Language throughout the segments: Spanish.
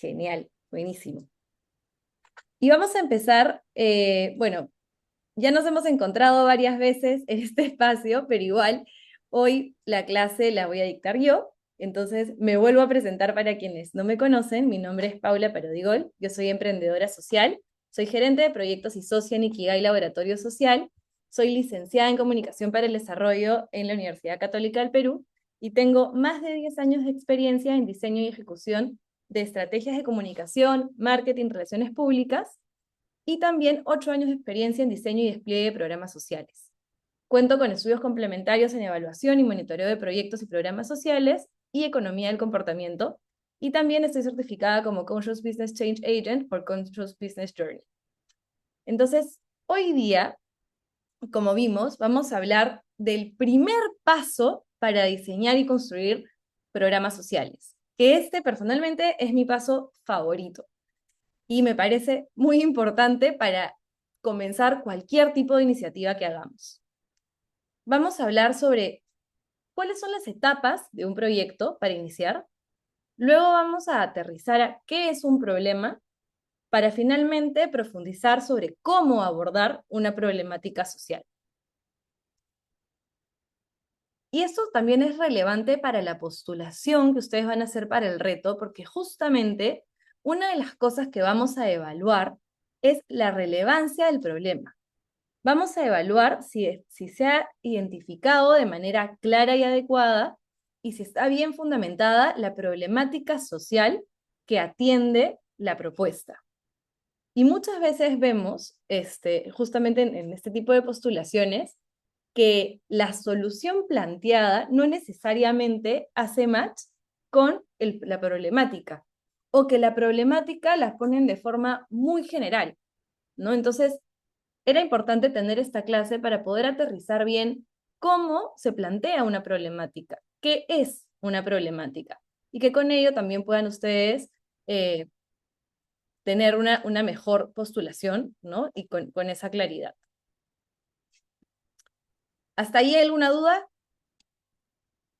Genial, buenísimo. Y vamos a empezar, bueno, ya nos hemos encontrado varias veces en este espacio, pero igual hoy la clase la voy a dictar yo, entonces me vuelvo a presentar para quienes no me conocen. Mi nombre es Paula Parodigol, yo soy emprendedora social, soy gerente de proyectos y socia en Ikigai Laboratorio Social, soy licenciada en Comunicación para el Desarrollo en la Universidad Católica del Perú y tengo más de 10 años de experiencia en diseño y ejecución de estrategias de comunicación, marketing, relaciones públicas y también 8 años de experiencia en diseño y despliegue de programas sociales. Cuento con estudios complementarios en evaluación y monitoreo de proyectos y programas sociales y economía del comportamiento, y también estoy certificada como Conscious Business Change Agent por Conscious Business Journey. Entonces, hoy día, como vimos, vamos a hablar del primer paso para diseñar y construir programas sociales, que este personalmente es mi paso favorito y me parece muy importante para comenzar cualquier tipo de iniciativa que hagamos. Vamos a hablar sobre cuáles son las etapas de un proyecto para iniciar. Luego vamos a aterrizar a qué es un problema para finalmente profundizar sobre cómo abordar una problemática social. Y esto también es relevante para la postulación que ustedes van a hacer para el reto, porque justamente una de las cosas que vamos a evaluar es la relevancia del problema. Vamos a evaluar si se ha identificado de manera clara y adecuada y si está bien fundamentada la problemática social que atiende la propuesta. Y muchas veces vemos, justamente en este tipo de postulaciones, que la solución planteada no necesariamente hace match con la problemática, o que la problemática la ponen de forma muy general, ¿no? Entonces, era importante tener esta clase para poder aterrizar bien cómo se plantea una problemática, qué es una problemática, y que con ello también puedan ustedes eh, tener una mejor postulación, ¿no? Y con esa claridad. ¿Hasta ahí alguna duda?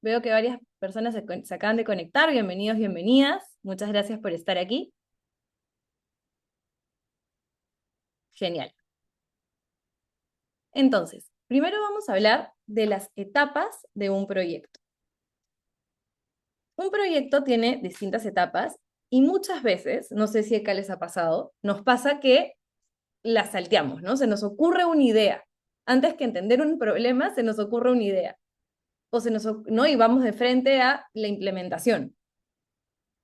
Veo que varias personas se acaban de conectar. Bienvenidos, bienvenidas. Muchas gracias por estar aquí. Genial. Entonces, primero vamos a hablar de las etapas de un proyecto. Un proyecto tiene distintas etapas y muchas veces, no sé si acá les ha pasado, nos pasa que las salteamos, ¿no? Se nos ocurre una idea. Antes que entender un problema, se nos ocurre una idea. ¿No? Y vamos de frente a la implementación.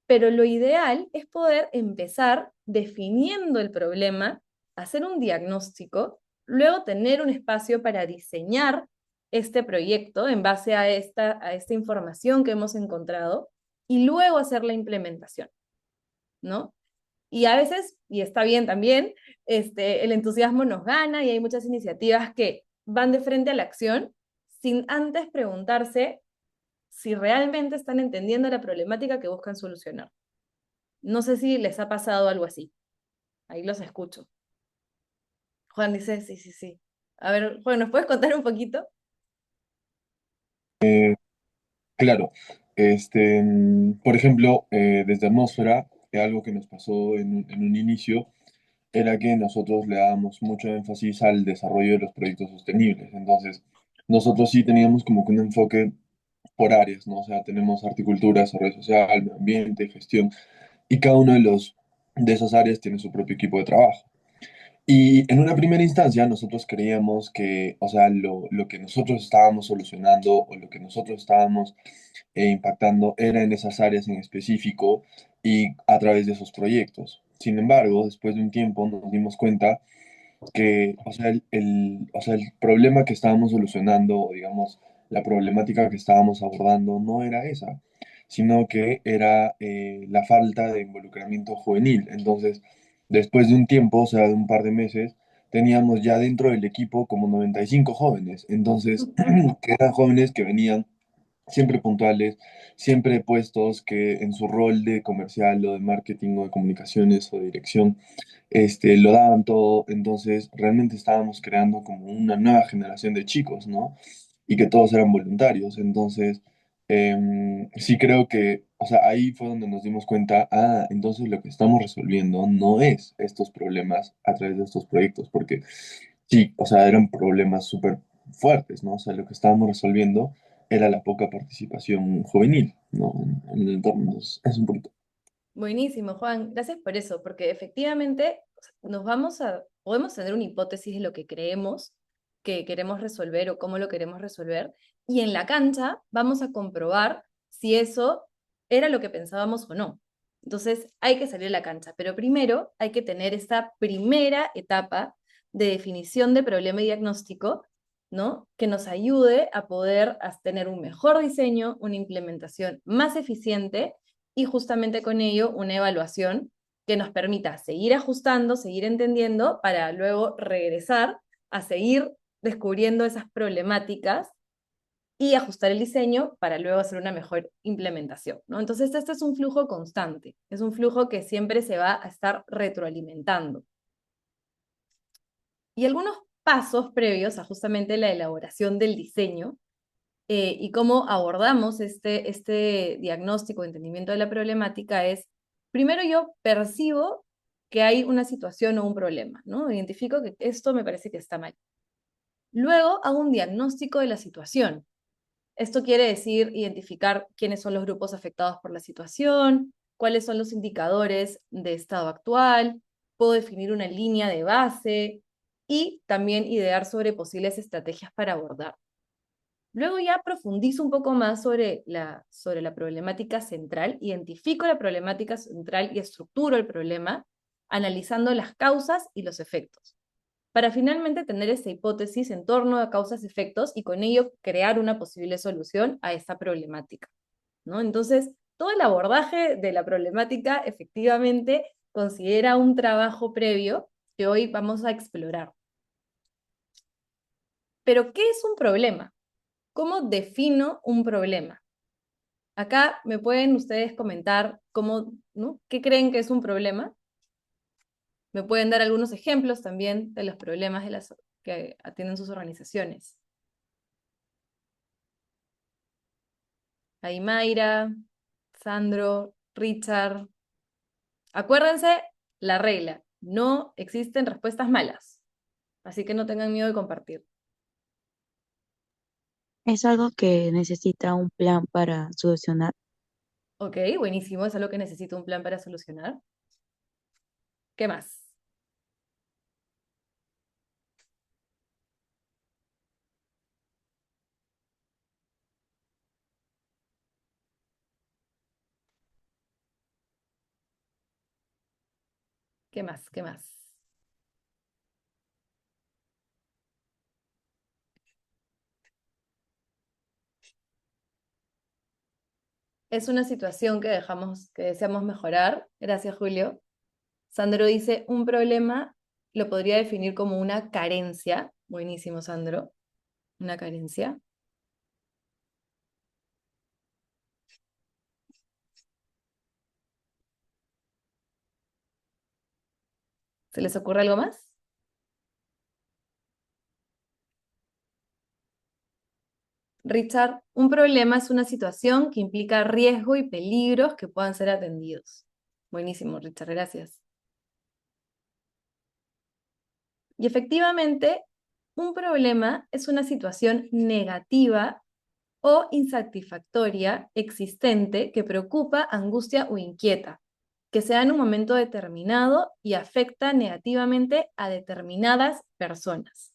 Pero lo ideal es poder empezar definiendo el problema, hacer un diagnóstico, luego tener un espacio para diseñar este proyecto en base a esta información que hemos encontrado y luego hacer la implementación, ¿no? Y a veces, y está bien también, el entusiasmo nos gana y hay muchas iniciativas que van de frente a la acción sin antes preguntarse si realmente están entendiendo la problemática que buscan solucionar. No sé si les ha pasado algo así. Ahí los escucho. Juan dice, sí, sí, sí. A ver, Juan, ¿nos puedes contar un poquito? Claro, por ejemplo, desde Atmósfera, algo que nos pasó en un inicio era que nosotros le dábamos mucho énfasis al desarrollo de los proyectos sostenibles. Entonces, nosotros sí teníamos como que un enfoque por áreas, ¿no? O sea, tenemos horticultura, desarrollo social, medio ambiente, gestión, y cada uno de esas áreas tiene su propio equipo de trabajo. Y en una primera instancia nosotros creíamos que, o sea, lo que nosotros estábamos solucionando o lo que nosotros estábamos impactando era en esas áreas en específico y a través de esos proyectos. Sin embargo, después de un tiempo nos dimos cuenta que, o sea, o sea, el problema que estábamos solucionando, o digamos, la problemática que estábamos abordando no era esa, sino que era la falta de involucramiento juvenil. Entonces, después de un tiempo, o sea, de un par de meses, teníamos ya dentro del equipo como 95 jóvenes. Entonces, que eran jóvenes que venían siempre puntuales, siempre puestos que en su rol de comercial o de marketing o de comunicaciones o de dirección, lo daban todo. Entonces realmente estábamos creando como una nueva generación de chicos, ¿no? Y que todos eran voluntarios. Entonces, sí creo que o sea, ahí fue donde nos dimos cuenta, entonces lo que estamos resolviendo no es estos problemas a través de estos proyectos, porque sí, o sea, eran problemas súper fuertes, ¿no? O sea, lo que estábamos resolviendo era la poca participación juvenil, ¿no? En el entorno. Entonces, es un poquito. Buenísimo, Juan. Gracias por eso, porque efectivamente o sea, podemos tener una hipótesis de lo que creemos que queremos resolver o cómo lo queremos resolver, y en la cancha vamos a comprobar si eso era lo que pensábamos o no. Entonces hay que salir a la cancha, pero primero hay que tener esta primera etapa de definición de problema y diagnóstico, ¿no? Que nos ayude a poder tener un mejor diseño, una implementación más eficiente y justamente con ello una evaluación que nos permita seguir ajustando, seguir entendiendo, para luego regresar a seguir descubriendo esas problemáticas y ajustar el diseño para luego hacer una mejor implementación, ¿no? Entonces, este es un flujo constante, es un flujo que siempre se va a estar retroalimentando. Y algunos pasos previos a justamente la elaboración del diseño y cómo abordamos este diagnóstico, entendimiento de la problemática es, primero yo percibo que hay una situación o un problema, ¿no? Identifico que esto me parece que está mal. Luego hago un diagnóstico de la situación. Esto quiere decir identificar quiénes son los grupos afectados por la situación, cuáles son los indicadores de estado actual, puedo definir una línea de base y también idear sobre posibles estrategias para abordar. Luego ya profundizo un poco más sobre la problemática central, identifico la problemática central y estructuro el problema, analizando las causas y los efectos, para finalmente tener esa hipótesis en torno a causas-efectos y con ello crear una posible solución a esta problemática, ¿no? Entonces, todo el abordaje de la problemática efectivamente considera un trabajo previo que hoy vamos a explorar. Pero, ¿qué es un problema? ¿Cómo defino un problema? Acá me pueden ustedes comentar cómo, ¿no? ¿Qué creen que es un problema? Me pueden dar algunos ejemplos también de los problemas que atienden sus organizaciones. Ahí Mayra, Sandro, Richard. Acuérdense la regla, no existen respuestas malas, así que no tengan miedo de compartir. Es algo que necesita un plan para solucionar. Ok, buenísimo, es algo que necesito un plan para solucionar. ¿Qué más? ¿Qué más? ¿Qué más? Es una situación que deseamos mejorar. Gracias, Julio. Sandro dice, un problema lo podría definir como una carencia. Buenísimo, Sandro. Una carencia. ¿Se les ocurre algo más? Richard, un problema es una situación que implica riesgo y peligros que puedan ser atendidos. Buenísimo, Richard, gracias. Y efectivamente, un problema es una situación negativa o insatisfactoria existente que preocupa, angustia o inquieta, que se da en un momento determinado y afecta negativamente a determinadas personas.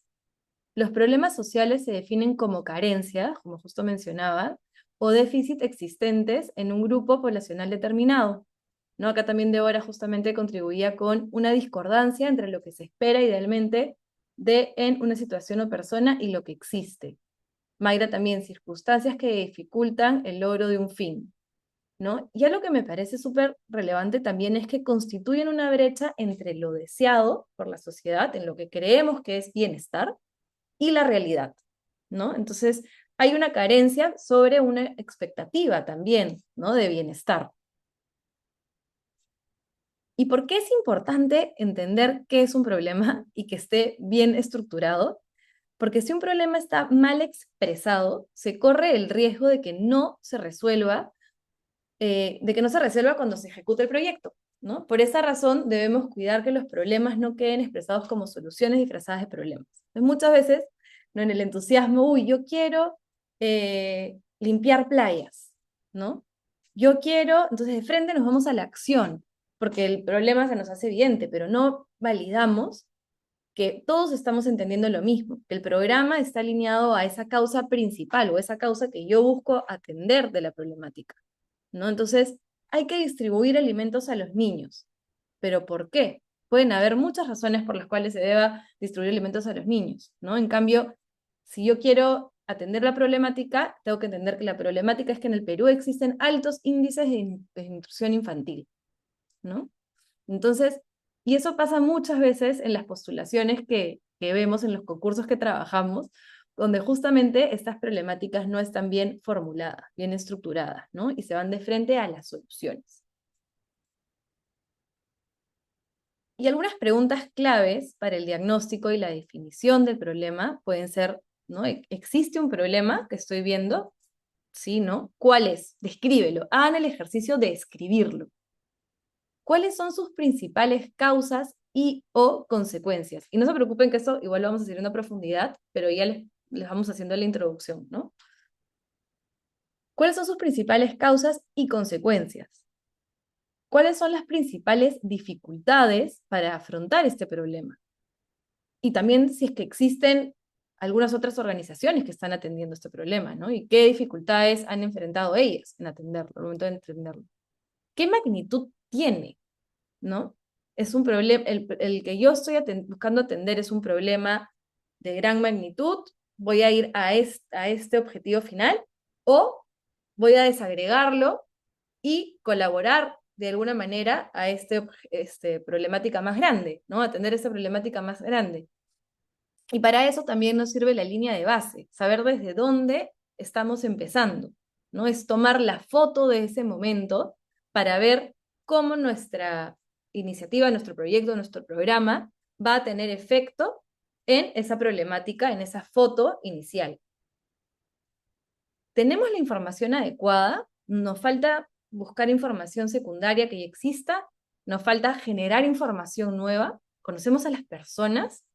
Los problemas sociales se definen como carencias, como justo mencionaba, o déficit existentes en un grupo poblacional determinado, ¿no? Acá también Débora justamente contribuía con una discordancia entre lo que se espera idealmente en una situación o persona y lo que existe. Mayra también, circunstancias que dificultan el logro de un fin, ¿no? Y algo que me parece súper relevante también es que constituyen una brecha entre lo deseado por la sociedad, en lo que creemos que es bienestar, y la realidad, ¿no? Entonces, hay una carencia sobre una expectativa también, ¿no? De bienestar. ¿Y por qué es importante entender qué es un problema y que esté bien estructurado? Porque si un problema está mal expresado, se corre el riesgo de que no se resuelva de que no se resuelva cuando se ejecuta el proyecto, ¿no? Por esa razón debemos cuidar que los problemas no queden expresados como soluciones disfrazadas de problemas. Entonces, muchas veces, ¿no? En el entusiasmo, uy, yo quiero limpiar playas, ¿no? Yo quiero, entonces de frente nos vamos a la acción, porque el problema se nos hace evidente, pero no validamos que todos estamos entendiendo lo mismo, que el programa está alineado a esa causa principal o esa causa que yo busco atender de la problemática, ¿no? Entonces, hay que distribuir alimentos a los niños. ¿Pero por qué? Pueden haber muchas razones por las cuales se deba distribuir alimentos a los niños, ¿no? En cambio, si yo quiero atender la problemática, tengo que entender que la problemática es que en el Perú existen altos índices de nutrición infantil, ¿no? Entonces, y eso pasa muchas veces en las postulaciones que vemos en los concursos que trabajamos, donde justamente estas problemáticas no están bien formuladas, bien estructuradas, ¿no? Y se van de frente a las soluciones. Y algunas preguntas claves para el diagnóstico y la definición del problema pueden ser, ¿no? ¿Existe un problema que estoy viendo? ¿Sí, no? ¿Cuál es? Descríbelo. Hagan el ejercicio de escribirlo. ¿Cuáles son sus principales causas y o consecuencias? Y no se preocupen que eso igual lo vamos a hacer en una profundidad, pero ya les vamos haciendo la introducción, ¿no? ¿Cuáles son sus principales causas y consecuencias? ¿Cuáles son las principales dificultades para afrontar este problema? Y también si es que existen algunas otras organizaciones que están atendiendo este problema, ¿no? Y qué dificultades han enfrentado ellas en atenderlo, al momento de entenderlo. ¿Qué magnitud tiene? ¿No? Es un problema, el que yo estoy buscando atender es un problema de gran magnitud, voy a ir a este objetivo final, o voy a desagregarlo y colaborar de alguna manera a este problemática más grande, ¿no? Atender esta problemática más grande. Y para eso también nos sirve la línea de base, saber desde dónde estamos empezando, ¿no? Es tomar la foto de ese momento para ver cómo nuestra iniciativa, nuestro proyecto, nuestro programa va a tener efecto en esa problemática, en esa foto inicial. ¿Tenemos la información adecuada? ¿Nos falta buscar información secundaria que ya exista? ¿Nos falta generar información nueva? ¿Conocemos a las personas?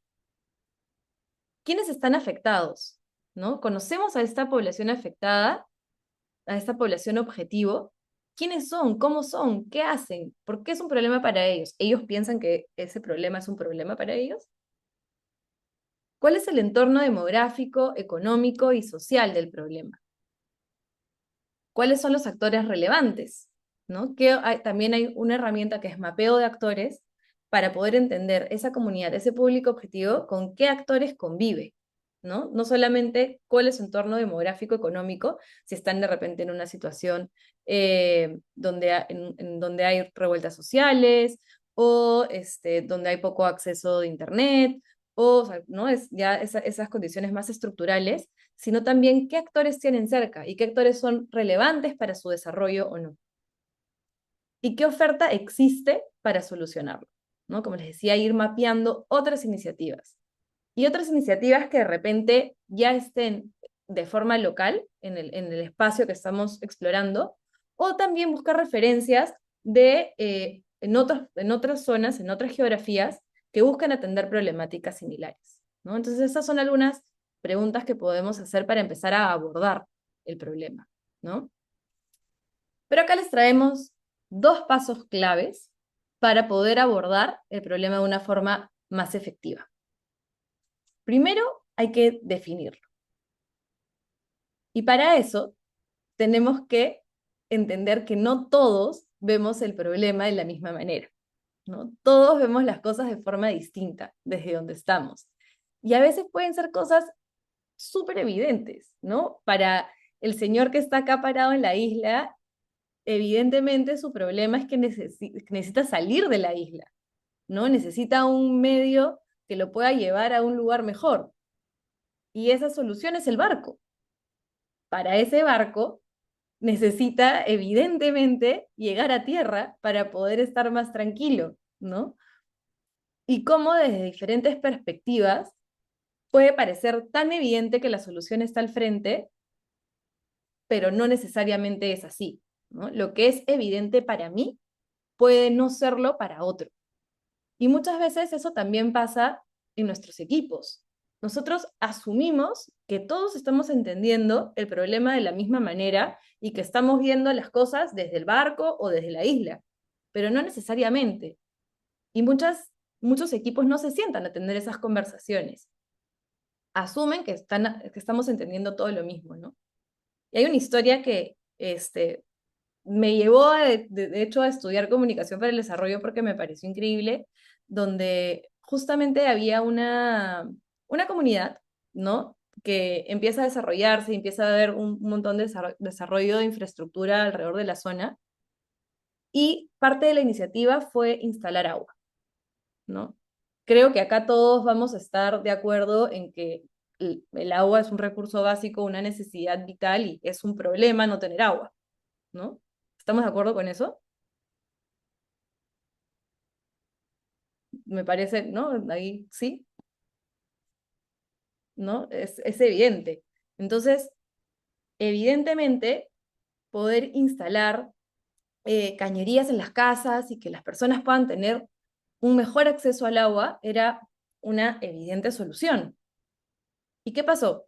¿Quiénes están afectados? ¿No? ¿Conocemos a esta población afectada, a esta población objetivo? ¿Quiénes son? ¿Cómo son? ¿Qué hacen? ¿Por qué es un problema para ellos? ¿Ellos piensan que ese problema es un problema para ellos? ¿Cuál es el entorno demográfico, económico y social del problema? ¿Cuáles son los actores relevantes? ¿No? También hay una herramienta que es mapeo de actores para poder entender esa comunidad, ese público objetivo, con qué actores convive, ¿no? No solamente cuál es su entorno demográfico, económico, si están de repente en una situación en donde hay revueltas sociales, o donde hay poco acceso de internet, o sea, ¿no? Ya esas condiciones más estructurales, sino también qué actores tienen cerca y qué actores son relevantes para su desarrollo o no. Y qué oferta existe para solucionarlo, ¿no? Como les decía, ir mapeando otras iniciativas. Y otras iniciativas que de repente ya estén de forma local en el espacio que estamos explorando, o también buscar referencias en otras zonas, en otras geografías, que buscan atender problemáticas similares, ¿no? Entonces esas son algunas preguntas que podemos hacer para empezar a abordar el problema, ¿no? Pero acá les traemos dos pasos claves para poder abordar el problema de una forma más efectiva. Primero, hay que definirlo. Y para eso, tenemos que entender que no todos vemos el problema de la misma manera, ¿no? Todos vemos las cosas de forma distinta desde donde estamos. Y a veces pueden ser cosas súper evidentes, ¿no? Para el señor que está acá parado en la isla, evidentemente su problema es que necesita salir de la isla, ¿no? Necesita un medio que lo pueda llevar a un lugar mejor. Y esa solución es el barco. Para ese barco necesita evidentemente llegar a tierra para poder estar más tranquilo, ¿no? Y cómo desde diferentes perspectivas puede parecer tan evidente que la solución está al frente, pero no necesariamente es así. ¿no? Lo que es evidente para mí puede no serlo para otro. Y muchas veces eso también pasa en nuestros equipos. Nosotros asumimos que todos estamos entendiendo el problema de la misma manera y que estamos viendo las cosas desde el barco o desde la isla, pero no necesariamente. Y muchos equipos no se sientan a tener esas conversaciones. Asumen que estamos entendiendo todo lo mismo, ¿no? Y hay una historia que me llevó, de hecho, a estudiar comunicación para el desarrollo porque me pareció increíble, donde justamente había una comunidad, ¿no? Que empieza a desarrollarse, empieza a haber un montón de desarrollo de infraestructura alrededor de la zona, y parte de la iniciativa fue instalar agua, ¿no? Creo que acá todos vamos a estar de acuerdo en que el agua es un recurso básico, una necesidad vital y es un problema no tener agua, ¿no? ¿Estamos de acuerdo con eso? Me parece, ¿no? Ahí sí, ¿no? Es evidente. Entonces, evidentemente, poder instalar cañerías en las casas y que las personas puedan tener un mejor acceso al agua era una evidente solución. ¿Y qué pasó?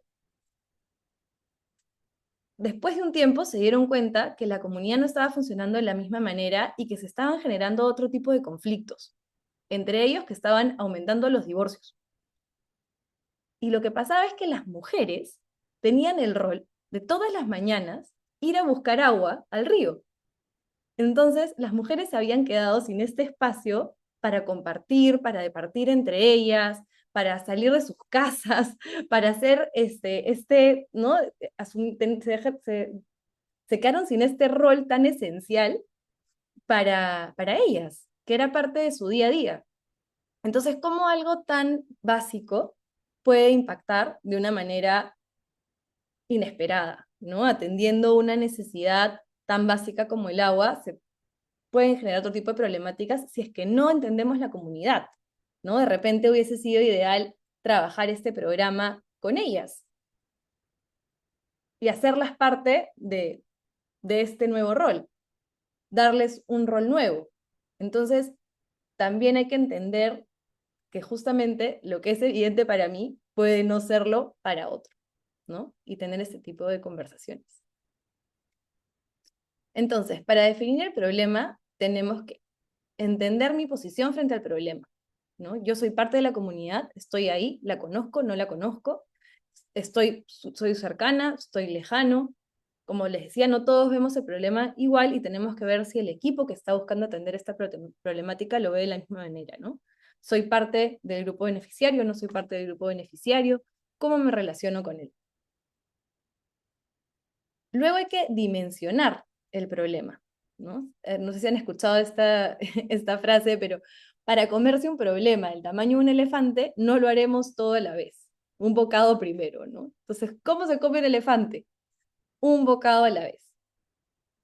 Después de un tiempo se dieron cuenta que la comunidad no estaba funcionando de la misma manera y que se estaban generando otro tipo de conflictos, entre ellos que estaban aumentando los divorcios. Y lo que pasaba es que las mujeres tenían el rol de todas las mañanas ir a buscar agua al río. Entonces, las mujeres se habían quedado sin este espacio para compartir, para departir entre ellas, para salir de sus casas, para hacer ¿no? Se quedaron sin este rol tan esencial para ellas, que era parte de su día a día. Entonces, ¿cómo algo tan básico puede impactar de una manera inesperada, ¿no? Atendiendo una necesidad tan básica como el agua, se pueden generar otro tipo de problemáticas si es que no entendemos la comunidad, ¿no? De repente hubiese sido ideal trabajar este programa con ellas y hacerlas parte de este nuevo rol, darles un rol nuevo. Entonces, también hay que entender que justamente lo que es evidente para mí puede no serlo para otro, ¿no? Y tener este tipo de conversaciones. Entonces, para definir el problema, tenemos que entender mi posición frente al problema, ¿no? Yo soy parte de la comunidad, estoy ahí, la conozco, no la conozco, soy cercana, estoy lejano. Como les decía, no todos vemos el problema igual y tenemos que ver si el equipo que está buscando atender esta problemática lo ve de la misma manera, ¿no? Soy parte del grupo beneficiario, no soy parte del grupo beneficiario, ¿cómo me relaciono con él? Luego hay que dimensionar el problema, ¿no? No sé si han escuchado esta frase, pero para comerse un problema del tamaño de un elefante, no lo haremos todo a la vez. Un bocado primero, ¿no? Entonces, ¿cómo se come un elefante? Un bocado a la vez.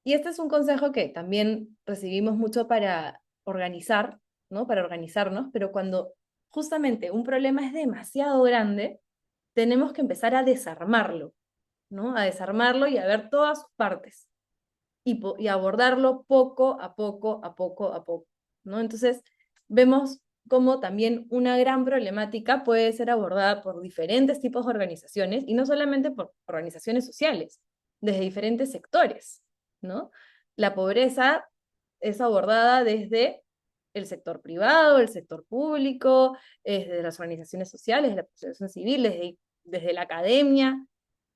Y este es un consejo que también recibimos mucho para organizar, ¿no? Para organizarnos, pero cuando justamente un problema es demasiado grande, tenemos que empezar a desarmarlo, ¿no? A desarmarlo y a ver todas sus partes y abordarlo poco a poco, a poco a poco, ¿no? Entonces, vemos cómo también una gran problemática puede ser abordada por diferentes tipos de organizaciones y no solamente por organizaciones sociales, desde diferentes sectores, ¿no? La pobreza es abordada desde el sector privado, el sector público, desde las organizaciones sociales, desde la población civil, desde la academia,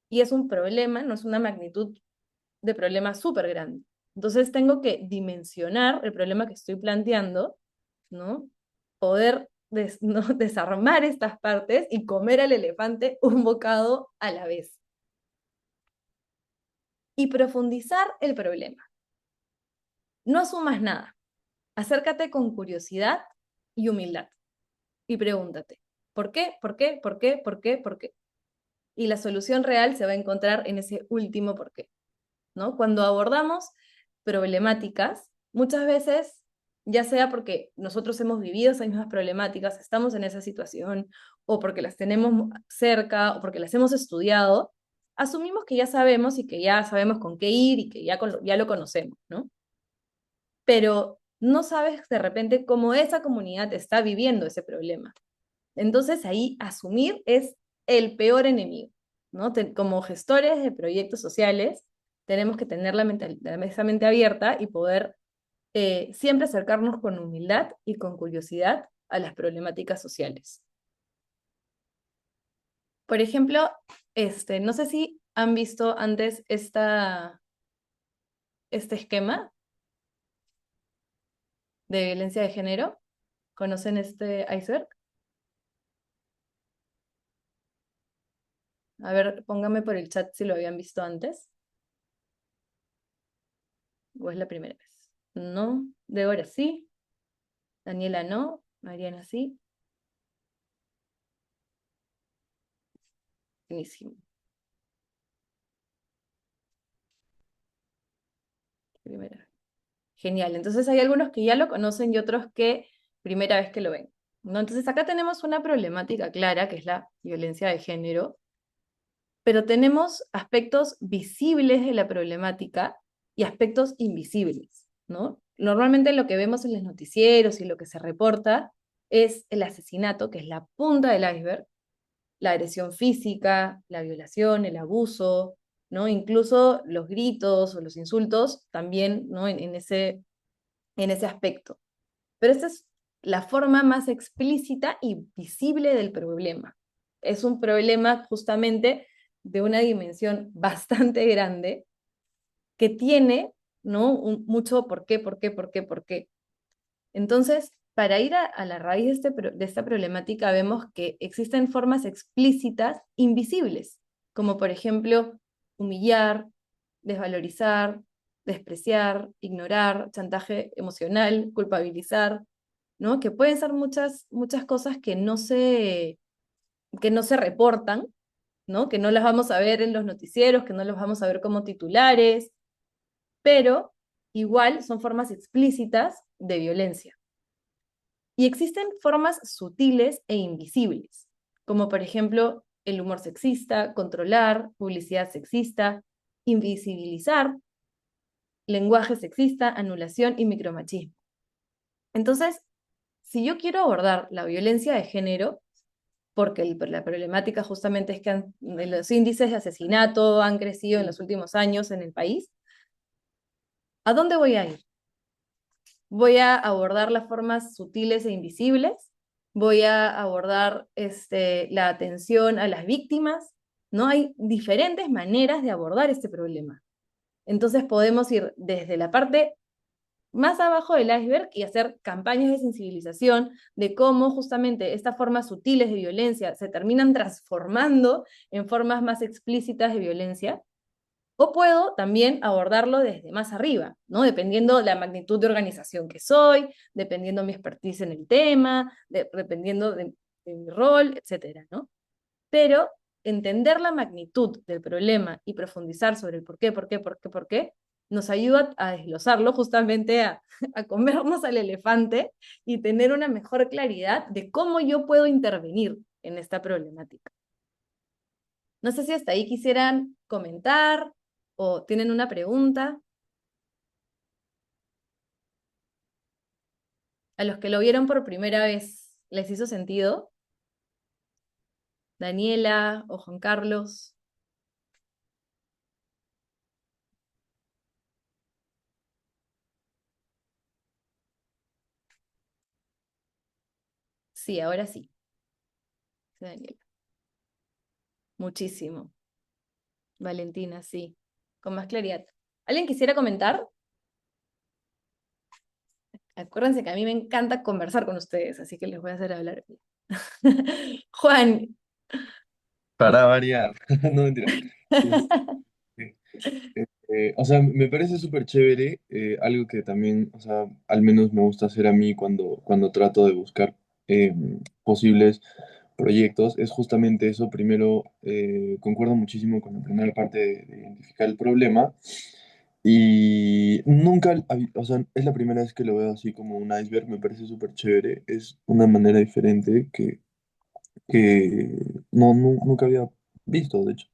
y es un problema, no es una magnitud de problema súper grande. Entonces tengo que dimensionar el problema que estoy planteando, ¿no? Poder ¿no? desarmar estas partes y comer al elefante un bocado a la vez. Y profundizar el problema. No asumas nada. Acércate con curiosidad y humildad. Y pregúntate, ¿por qué? ¿Por qué? ¿Por qué? ¿Por qué? ¿Por qué? Y la solución real se va a encontrar en ese último por qué, ¿no? Cuando abordamos problemáticas, muchas veces, ya sea porque nosotros hemos vivido esas mismas problemáticas, estamos en esa situación, o porque las tenemos cerca, o porque las hemos estudiado, asumimos que ya sabemos y que ya sabemos con qué ir y que ya lo conocemos, ¿no? Pero no sabes de repente cómo esa comunidad está viviendo ese problema. Entonces ahí asumir es el peor enemigo, ¿no? Como gestores de proyectos sociales, tenemos que tener esa mente abierta y poder siempre acercarnos con humildad y con curiosidad a las problemáticas sociales. Por ejemplo, no sé si han visto antes este esquema de violencia de género. ¿Conocen este iceberg? A ver, póngame por el chat si lo habían visto antes. ¿O es la primera vez? No. Débora sí. Daniela no. Mariana sí. Buenísimo. Primera vez. Genial. Entonces hay algunos que ya lo conocen y otros que primera vez que lo ven, ¿no? Entonces acá tenemos una problemática clara, que es la violencia de género, pero tenemos aspectos visibles de la problemática y aspectos invisibles, ¿no? Normalmente lo que vemos en los noticieros y lo que se reporta es el asesinato, que es la punta del iceberg, la agresión física, la violación, el abuso, ¿no? Incluso los gritos o los insultos también, ¿no? En ese aspecto. Pero esta es la forma más explícita y visible del problema. Es un problema justamente de una dimensión bastante grande que tiene, ¿no? Mucho por qué, por qué, por qué, por qué. Entonces, para ir a la raíz de esta problemática, vemos que existen formas explícitas invisibles, como por ejemplo humillar, desvalorizar, despreciar, ignorar, chantaje emocional, culpabilizar, ¿no? Que pueden ser muchas cosas que no se reportan, ¿no? Que no las vamos a ver en los noticieros, que no las vamos a ver como titulares, pero igual son formas explícitas de violencia. Y existen formas sutiles e invisibles, como por ejemplo el humor sexista, controlar, publicidad sexista, invisibilizar, lenguaje sexista, anulación y micromachismo. Entonces, si yo quiero abordar la violencia de género, porque la problemática justamente es que los índices de asesinato han crecido en los últimos años en el país, ¿a dónde voy a ir? Voy a abordar las formas sutiles e invisibles, voy a abordar la atención a las víctimas, ¿no? Hay diferentes maneras de abordar este problema. Entonces podemos ir desde la parte más abajo del iceberg y hacer campañas de sensibilización de cómo justamente estas formas sutiles de violencia se terminan transformando en formas más explícitas de violencia. O puedo también abordarlo desde más arriba, ¿no? Dependiendo de la magnitud de organización que soy, dependiendo de mi expertise en el tema, dependiendo de mi rol, etcétera, ¿no? Pero entender la magnitud del problema y profundizar sobre el por qué, nos ayuda a desglosarlo, justamente a comernos al elefante y tener una mejor claridad de cómo yo puedo intervenir en esta problemática. No sé si hasta ahí quisieran comentar o tienen una pregunta. A los que lo vieron por primera vez, ¿les hizo sentido? Daniela o Juan Carlos. Sí, ahora sí. Sí, Daniela. Muchísimo. Valentina, sí. Con más claridad. ¿Alguien quisiera comentar? Acuérdense que a mí me encanta conversar con ustedes, así que les voy a hacer hablar. Juan. Para variar, no mentira. Este, o sea, me parece súper chévere, algo que también, o sea, al menos me gusta hacer a mí cuando trato de buscar posibles proyectos, es justamente eso. Primero, concuerdo muchísimo con la primera parte de identificar el problema y nunca, o sea, es la primera vez que lo veo así como un iceberg, me parece súper chévere, es una manera diferente que nunca había visto, de hecho.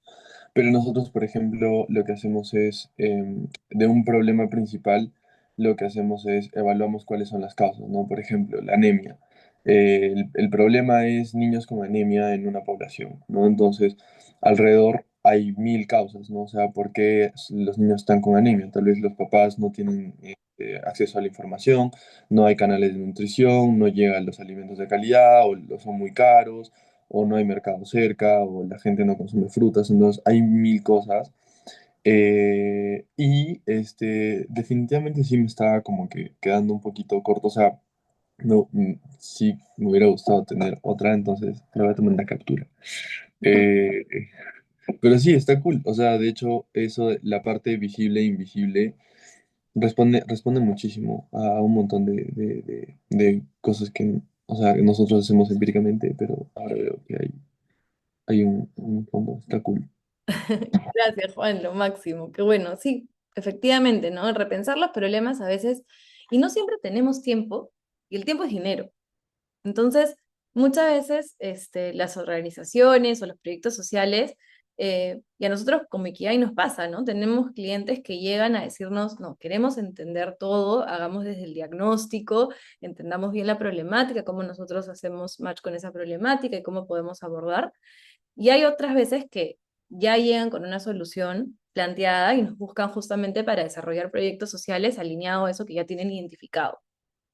Pero nosotros, por ejemplo, lo que hacemos es, de un problema principal, lo que hacemos es evaluamos cuáles son las causas, ¿no? Por ejemplo, la anemia. El problema es niños con anemia en una población, ¿no? Entonces, alrededor hay mil causas, ¿no? O sea, ¿por qué los niños están con anemia? Tal vez los papás no tienen acceso a la información, no hay canales de nutrición, no llegan los alimentos de calidad o son muy caros o no hay mercado cerca, o la gente no consume frutas, entonces hay mil cosas. Y definitivamente sí me estaba como que quedando un poquito corto, o sea, no, sí me hubiera gustado tener otra, entonces le voy a tomar una captura. Eh, pero sí, está cool, o sea, de hecho, eso, la parte visible e invisible, responde muchísimo a un montón de cosas que, o sea, que nosotros hacemos empíricamente, pero ahora veo que hay un fondo, está cool. Gracias, Juan, lo máximo. Qué bueno, sí, efectivamente, ¿no? Repensar los problemas a veces, y no siempre tenemos tiempo, y el tiempo es dinero. Entonces, muchas veces las organizaciones o los proyectos sociales, y a nosotros como Ikigai nos pasa, ¿no? Tenemos clientes que llegan a decirnos, no, queremos entender todo, hagamos desde el diagnóstico, entendamos bien la problemática, cómo nosotros hacemos match con esa problemática y cómo podemos abordar. Y hay otras veces que ya llegan con una solución planteada y nos buscan justamente para desarrollar proyectos sociales alineados a eso que ya tienen identificado,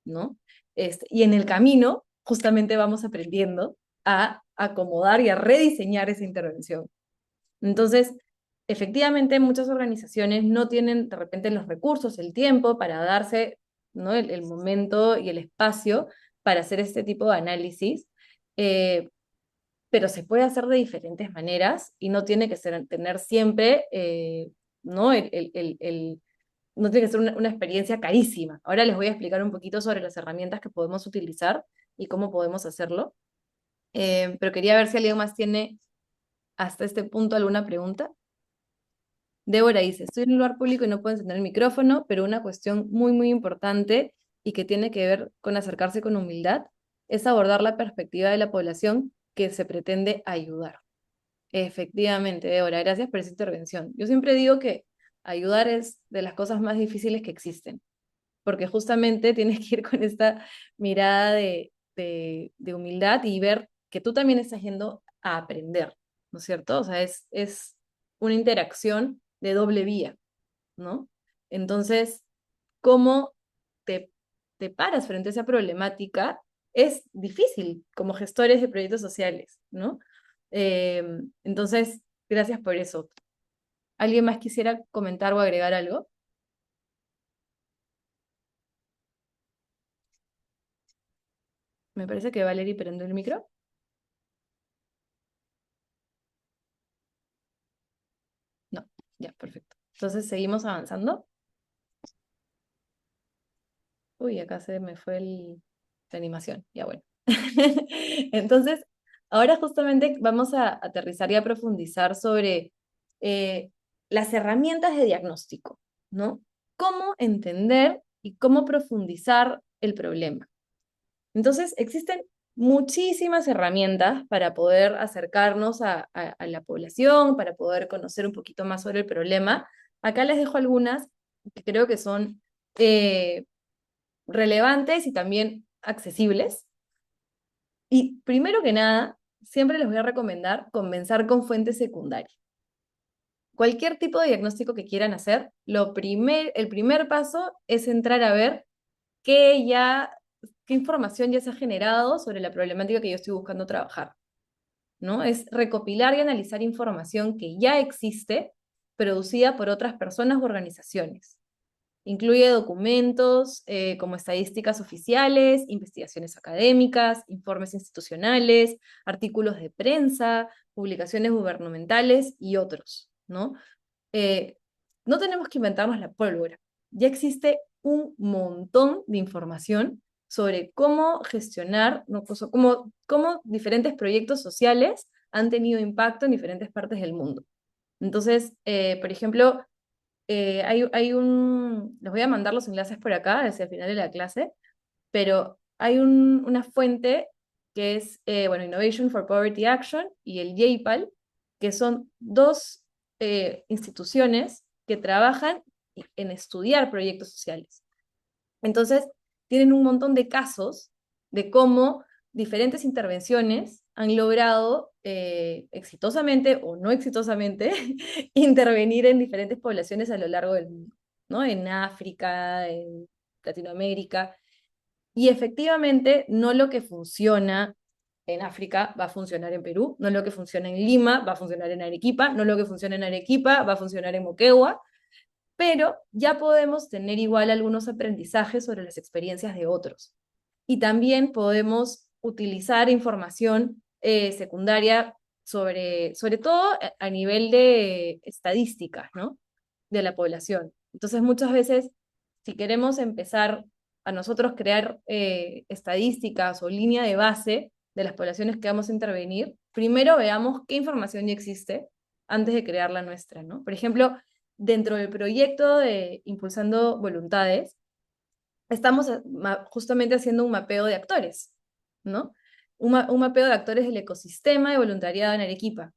¿no? Y en el camino, justamente vamos aprendiendo a acomodar y a rediseñar esa intervención. Entonces, efectivamente, muchas organizaciones no tienen de repente los recursos, el tiempo para darse, ¿no? el momento y el espacio para hacer este tipo de análisis. Eh, pero se puede hacer de diferentes maneras y no tiene que tener siempre, ¿no? No tiene que ser una experiencia carísima. Ahora les voy a explicar un poquito sobre las herramientas que podemos utilizar y cómo podemos hacerlo. Pero quería ver si alguien más tiene hasta este punto alguna pregunta. Débora dice, estoy en un lugar público y no puedo encender el micrófono, pero una cuestión muy, muy importante y que tiene que ver con acercarse con humildad es abordar la perspectiva de la población que se pretende ayudar. Efectivamente, Débora, gracias por esa intervención. Yo siempre digo que ayudar es de las cosas más difíciles que existen, porque justamente tienes que ir con esta mirada de humildad y ver que tú también estás yendo a aprender, ¿no es cierto? O sea, es una interacción de doble vía, ¿no? Entonces, ¿cómo te, te paras frente a esa problemática? Es difícil como gestores de proyectos sociales, ¿no? Eh, entonces, gracias por eso. ¿Alguien más quisiera comentar o agregar algo? Me parece que Valerie prendió el micro. No, ya, perfecto. Entonces, seguimos avanzando. Uy, acá se me fue la animación. Ya bueno. Entonces, ahora justamente vamos a aterrizar y a profundizar sobre eh, las herramientas de diagnóstico, ¿no? Cómo entender y cómo profundizar el problema. Entonces, existen muchísimas herramientas para poder acercarnos a la población, para poder conocer un poquito más sobre el problema. Acá les dejo algunas que creo que son eh, relevantes y también accesibles. Y primero que nada, siempre les voy a recomendar comenzar con fuentes secundarias. Cualquier tipo de diagnóstico que quieran hacer, el primer paso es entrar a ver qué ya, qué información ya se ha generado sobre la problemática que yo estoy buscando trabajar, ¿no? Es recopilar y analizar información que ya existe, producida por otras personas u organizaciones. Incluye documentos como estadísticas oficiales, investigaciones académicas, informes institucionales, artículos de prensa, publicaciones gubernamentales y otros, ¿no? Eh, no tenemos que inventarnos la pólvora. Ya existe un montón de información sobre cómo gestionar, ¿no? Cómo diferentes proyectos sociales han tenido impacto en diferentes partes del mundo. Entonces, por ejemplo, les voy a mandar los enlaces por acá, hacia el final de la clase, pero hay una fuente que es, bueno, Innovation for Poverty Action y el JPAL, que son dos instituciones que trabajan en estudiar proyectos sociales. Entonces, tienen un montón de casos de cómo diferentes intervenciones han logrado exitosamente o no exitosamente intervenir en diferentes poblaciones a lo largo del mundo, ¿no? En África, en Latinoamérica. Y efectivamente, no lo que funciona en África va a funcionar en Perú, no lo que funciona en Lima va a funcionar en Arequipa, no lo que funciona en Arequipa va a funcionar en Moquegua, pero ya podemos tener igual algunos aprendizajes sobre las experiencias de otros. Y también podemos utilizar información secundaria sobre todo a nivel de estadísticas, ¿no? De la población. Entonces, muchas veces, si queremos empezar a nosotros crear estadísticas o línea de base de las poblaciones que vamos a intervenir, primero veamos qué información ya existe antes de crear la nuestra, ¿no? Por ejemplo, dentro del proyecto de Impulsando Voluntades, estamos justamente haciendo un mapeo de actores, ¿no? Un mapeo de actores del ecosistema de voluntariado en Arequipa.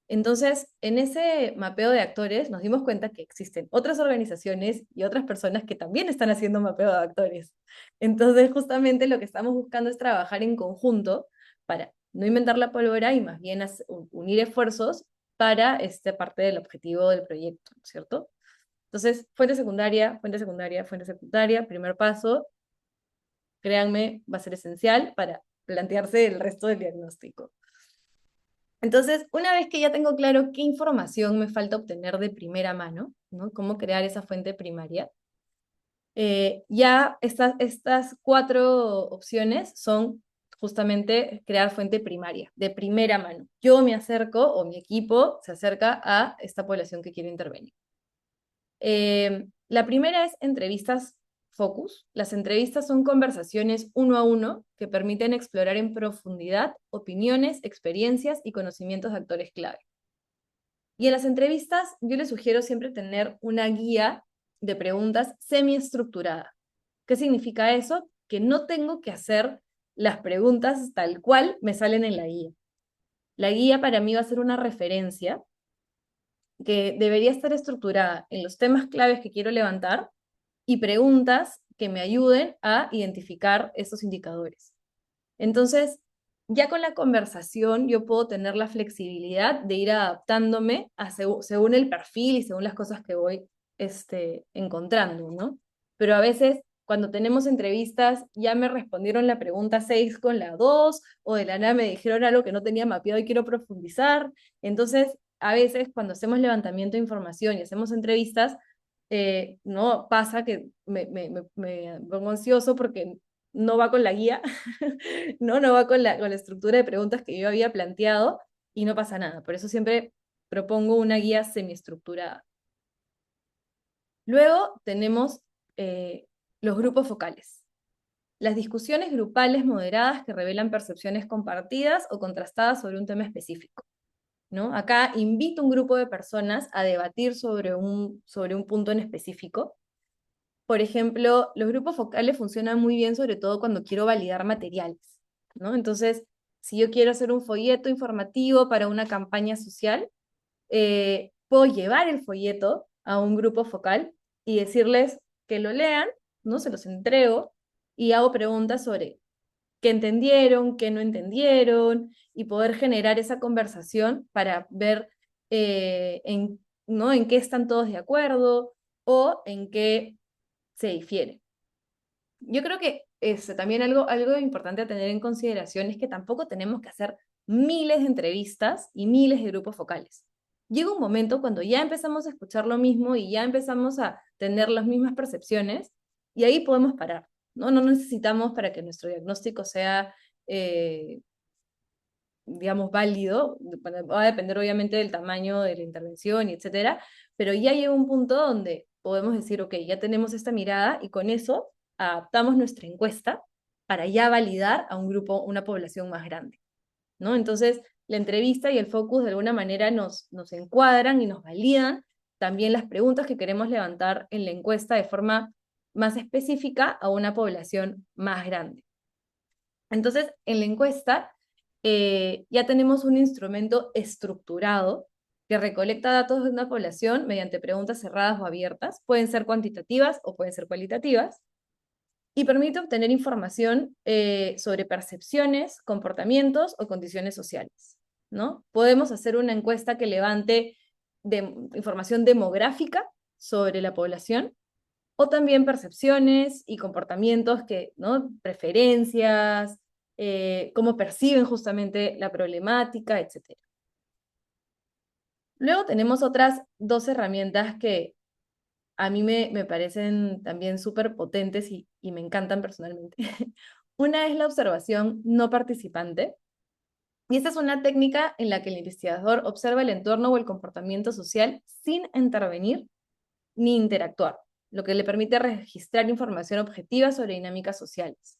Entonces, en ese mapeo de actores nos dimos cuenta que existen otras organizaciones y otras personas que también están haciendo mapeo de actores. Entonces, justamente lo que estamos buscando es trabajar en conjunto para no inventar la pólvora y más bien unir esfuerzos para esta parte del objetivo del proyecto, ¿cierto? Entonces, fuente secundaria, fuente secundaria, fuente secundaria, primer paso, créanme, va a ser esencial para plantearse el resto del diagnóstico. Entonces, una vez que ya tengo claro qué información me falta obtener de primera mano, ¿no? Cómo crear esa fuente primaria, ya estas cuatro opciones son justamente crear fuente primaria, de primera mano. Yo me acerco o mi equipo se acerca a esta población que quiere intervenir. La primera es entrevistas focus. Las entrevistas son conversaciones uno a uno que permiten explorar en profundidad opiniones, experiencias y conocimientos de actores clave. Y en las entrevistas yo les sugiero siempre tener una guía de preguntas semiestructurada. ¿Qué significa eso? Que no tengo que hacer las preguntas tal cual me salen en la guía. La guía para mí va a ser una referencia que debería estar estructurada en los temas claves que quiero levantar y preguntas que me ayuden a identificar esos indicadores. Entonces, ya con la conversación yo puedo tener la flexibilidad de ir adaptándome según el perfil y según las cosas que voy encontrando, ¿no? Pero a veces cuando tenemos entrevistas ya me respondieron la pregunta 6 con la 2 o de la nada me dijeron algo que no tenía mapeado y quiero profundizar. Entonces, a veces cuando hacemos levantamiento de información y hacemos entrevistas, no pasa que me pongo ansioso porque no va con la guía, no va con la estructura de preguntas que yo había planteado y no pasa nada. Por eso siempre propongo una guía semiestructurada. Luego tenemos los grupos focales. Las discusiones grupales moderadas que revelan percepciones compartidas o contrastadas sobre un tema específico, ¿no? Acá invito a un grupo de personas a debatir sobre un punto en específico. Por ejemplo, los grupos focales funcionan muy bien, sobre todo cuando quiero validar materiales, ¿no? Entonces, si yo quiero hacer un folleto informativo para una campaña social, puedo llevar el folleto a un grupo focal y decirles que lo lean, ¿no? Se los entrego y hago preguntas sobre qué entendieron, qué no entendieron, y poder generar esa conversación para ver ¿no? en qué están todos de acuerdo o en qué se difiere. Yo creo que también algo importante a tener en consideración es que tampoco tenemos que hacer miles de entrevistas y miles de grupos focales. Llega un momento cuando ya empezamos a escuchar lo mismo y ya empezamos a tener las mismas percepciones y ahí podemos parar, ¿no? No necesitamos para que nuestro diagnóstico sea, digamos, válido, va a depender obviamente del tamaño de la intervención y etcétera, pero ya llega un punto donde podemos decir, ok, ya tenemos esta mirada y con eso adaptamos nuestra encuesta para ya validar a un grupo, una población más grande, ¿no? Entonces, la entrevista y el focus de alguna manera nos encuadran y nos validan también las preguntas que queremos levantar en la encuesta de forma más específica a una población más grande. Entonces, en la encuesta ya tenemos un instrumento estructurado que recolecta datos de una población mediante preguntas cerradas o abiertas, pueden ser cuantitativas o pueden ser cualitativas, y permite obtener información sobre percepciones, comportamientos o condiciones sociales, ¿no? Podemos hacer una encuesta que levante información demográfica sobre la población, o también percepciones y comportamientos que, ¿no? Preferencias, cómo perciben justamente la problemática, etc. Luego tenemos otras dos herramientas que a mí me parecen también súper potentes y me encantan personalmente. Una es la observación no participante, y esta es una técnica en la que el investigador observa el entorno o el comportamiento social sin intervenir ni interactuar, lo que le permite registrar información objetiva sobre dinámicas sociales.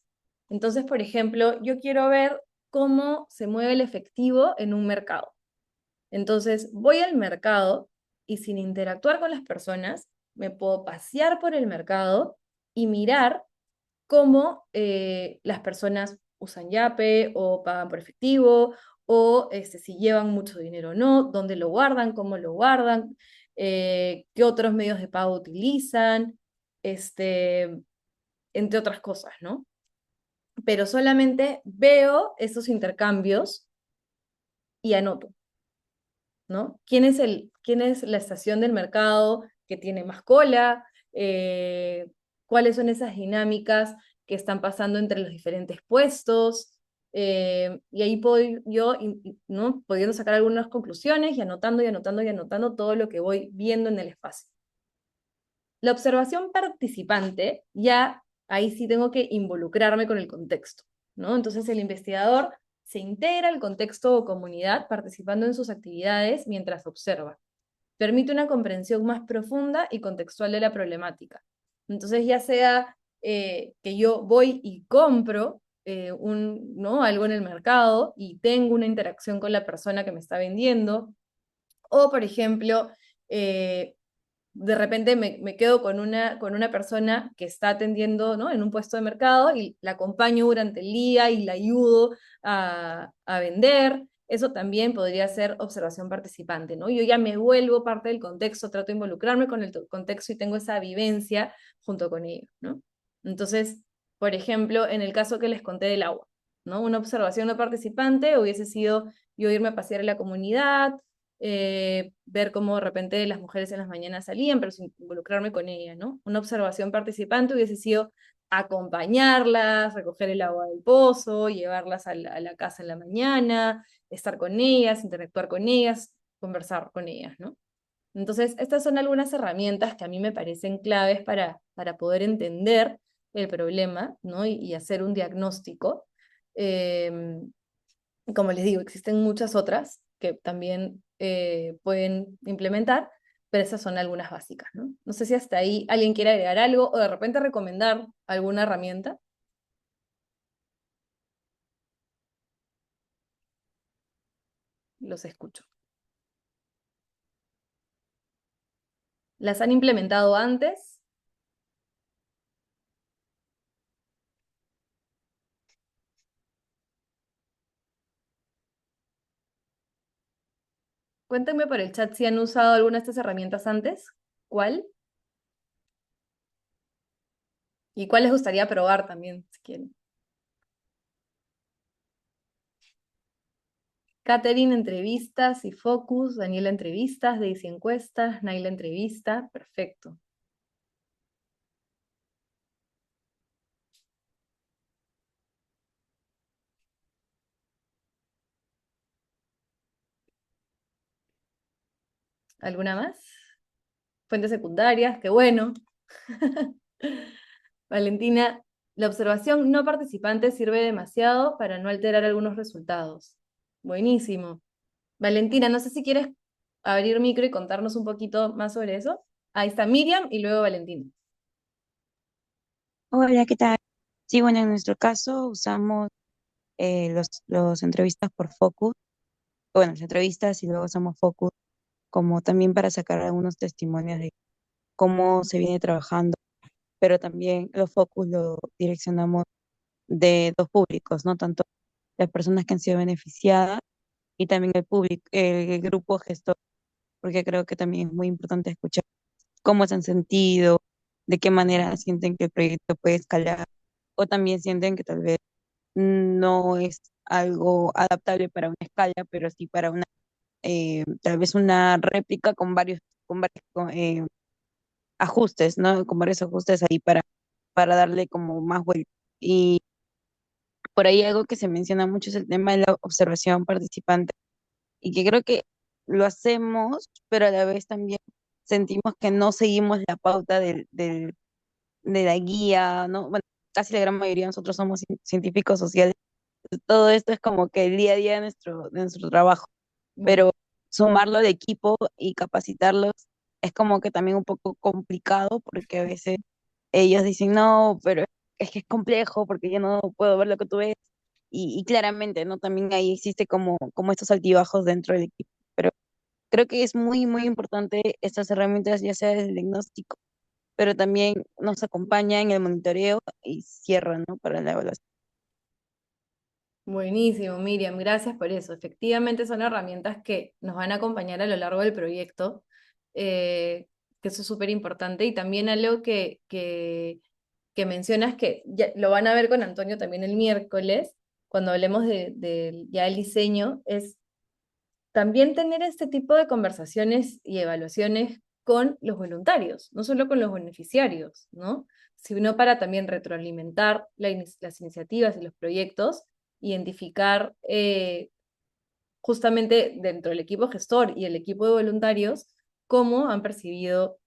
Entonces, por ejemplo, yo quiero ver cómo se mueve el efectivo en un mercado. Entonces, voy al mercado y sin interactuar con las personas, me puedo pasear por el mercado y mirar cómo las personas usan Yape o pagan por efectivo, o si llevan mucho dinero o no, dónde lo guardan, cómo lo guardan, qué otros medios de pago utilizan, entre otras cosas, ¿no? Pero solamente veo esos intercambios y anoto, ¿no? ¿Quién es la estación del mercado que tiene más cola? ¿Cuáles son esas dinámicas que están pasando entre los diferentes puestos? Y ahí puedo ir yo, ¿no? Pudiendo sacar algunas conclusiones y anotando y anotando y anotando todo lo que voy viendo en el espacio. La observación participante, ya ahí sí tengo que involucrarme con el contexto, ¿no? Entonces el investigador se integra al contexto o comunidad participando en sus actividades mientras observa. Permite una comprensión más profunda y contextual de la problemática. Entonces ya sea que yo voy y compro ¿no? algo en el mercado y tengo una interacción con la persona que me está vendiendo, o por ejemplo, eh, de repente me quedo con una persona que está atendiendo, ¿no? en un puesto de mercado y la acompaño durante el día y la ayudo a vender. Eso también podría ser observación participante, ¿no? Yo ya me vuelvo parte del contexto, trato de involucrarme con el contexto y tengo esa vivencia junto con ellos, ¿no? Entonces, por ejemplo, en el caso que les conté del agua, ¿no? Una observación no participante hubiese sido yo irme a pasear en la comunidad, ver cómo de repente las mujeres en las mañanas salían, pero sin involucrarme con ellas, ¿no? Una observación participante hubiese sido acompañarlas, recoger el agua del pozo, llevarlas a la casa en la mañana, estar con ellas, interactuar con ellas, conversar con ellas, ¿no? Entonces, estas son algunas herramientas que a mí me parecen claves para poder entender el problema, ¿no? Y hacer un diagnóstico. Eh, Como les digo, existen muchas otras que también pueden implementar, pero esas son algunas básicas, ¿no? No sé si hasta ahí alguien quiere agregar algo o de repente recomendar alguna herramienta. Los escucho. ¿Las han implementado antes? Cuéntenme por el chat si han usado alguna de estas herramientas antes. ¿Cuál? ¿Y cuál les gustaría probar también, si quieren? Catherine, entrevistas y focus. Daniela, entrevistas. Daisy, encuestas. Naila, entrevista. Perfecto. ¿Alguna más? Fuentes secundarias, qué bueno. Valentina, la observación no participante sirve demasiado para no alterar algunos resultados. Buenísimo. Valentina, no sé si quieres abrir micro y contarnos un poquito más sobre eso. Ahí está Miriam y luego Valentina. Hola, ¿qué tal? Sí, bueno, en nuestro caso usamos los entrevistas por Focus, bueno, las entrevistas y luego usamos Focus como también para sacar algunos testimonios de cómo se viene trabajando, pero también los Focus lo direccionamos de dos públicos, ¿no? Tanto las personas que han sido beneficiadas y también el público, el grupo gestor porque creo que también es muy importante escuchar cómo se han sentido, de qué manera sienten que el proyecto puede escalar, o también sienten que tal vez no es algo adaptable para una escala, pero sí para una, tal vez una réplica con varios ajustes, ¿no? Con varios ajustes ahí para darle como más vuelta. Y por ahí algo que se menciona mucho es el tema de la observación participante y que creo que lo hacemos, pero a la vez también sentimos que no seguimos la pauta de la guía, ¿no? Bueno, casi la gran mayoría de nosotros somos científicos sociales. Todo esto es como que el día a día de nuestro trabajo, Bueno, pero sumarlo al equipo y capacitarlos es como que también un poco complicado porque a veces ellos dicen, no, pero es que es complejo porque yo no puedo ver lo que tú ves. Y claramente, ¿no? También ahí existe como estos altibajos dentro del equipo. Pero creo que es muy, muy importante estas herramientas, ya sea desde el diagnóstico, pero también nos acompaña en el monitoreo y cierran, ¿no? Para la evaluación. buenísimo, Miriam, gracias por eso. Efectivamente son herramientas que nos van a acompañar a lo largo del proyecto, que eso es súper importante. Y también algo que mencionas que ya lo van a ver con Antonio también el miércoles, cuando hablemos ya el diseño, es también tener este tipo de conversaciones y evaluaciones con los voluntarios, no solo con los beneficiarios, ¿no? Sino para también retroalimentar las iniciativas y los proyectos, identificar justamente dentro del equipo gestor y el equipo de voluntarios cómo han percibido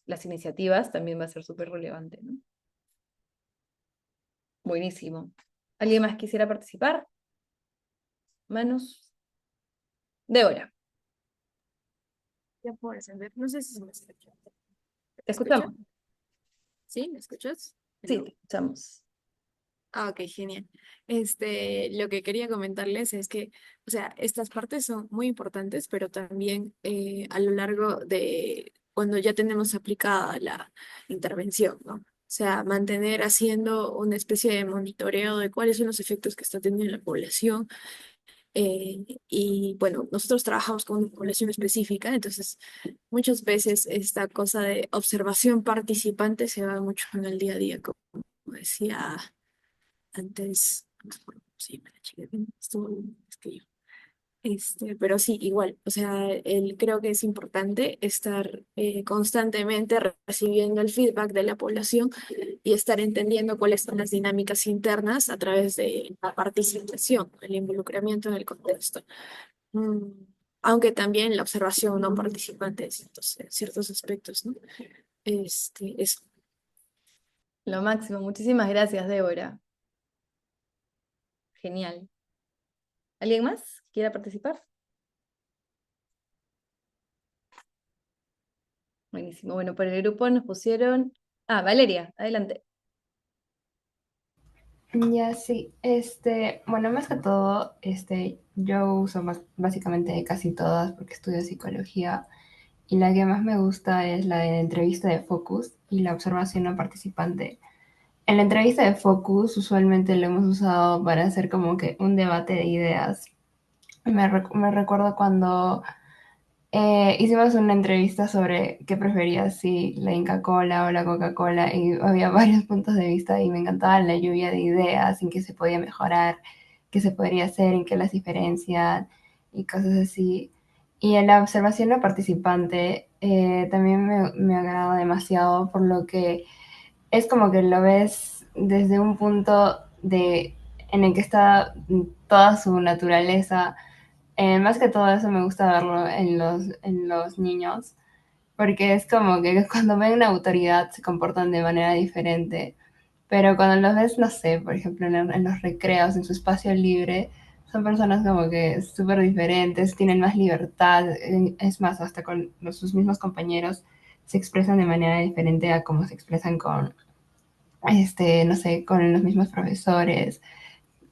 las iniciativas, también va a ser súper relevante, ¿no? Buenísimo. ¿Alguien más quisiera participar? Manos. Débora, Ya por encender. No sé si se me escucha. te ¿Me escucha? escuchamos. ¿Sí? ¿Me escuchas? Sí, Hello. te escuchamos. Ah, ok, genial. Lo que quería comentarles es que, o sea, estas partes son muy importantes, pero también a lo largo de cuando ya tenemos aplicada la intervención, ¿no? O sea, mantener haciendo una especie de monitoreo de cuáles son los efectos que está teniendo en la población. Y bueno, nosotros trabajamos con una población específica, entonces muchas veces esta cosa de observación participante se va mucho en el día a día, como decía antes, no me acuerdo cómo se llama la chica, que estuvo, es que yo. Pero sí, igual, o sea, creo que es importante estar constantemente recibiendo el feedback de la población y estar entendiendo cuáles son las dinámicas internas a través de la participación, el involucramiento en el contexto. Mm, Aunque también la observación no participante de ciertos aspectos, ¿no? Eso. Lo máximo. Muchísimas gracias, Débora. Genial. ¿Alguien más quiera participar? Buenísimo. Bueno, por el grupo nos pusieron... Ah, Valeria, adelante. Ya, sí, bueno, más que todo, yo uso básicamente casi todas porque estudio psicología y la que más me gusta es la de entrevista de focus y la observación no participante. En la entrevista de focus usualmente lo hemos usado para hacer como que un debate de ideas. Me recuerdo cuando hicimos una entrevista sobre qué preferías, si la Inca Cola o la Coca-Cola, y había varios puntos de vista y me encantaba la lluvia de ideas en qué se podía mejorar, qué se podría hacer, en qué las diferencian y cosas así. Y en la observación no participante también me agrada demasiado, por lo que es como que lo ves desde un punto en el que está toda su naturaleza. Más que todo eso me gusta verlo en los niños, porque es como que cuando ven una autoridad se comportan de manera diferente, pero cuando los ves, no sé, por ejemplo, en los recreos, en su espacio libre, son personas como que súper diferentes, tienen más libertad, es más, hasta con sus mismos compañeros se expresan de manera diferente a cómo se expresan con, no sé, con los mismos profesores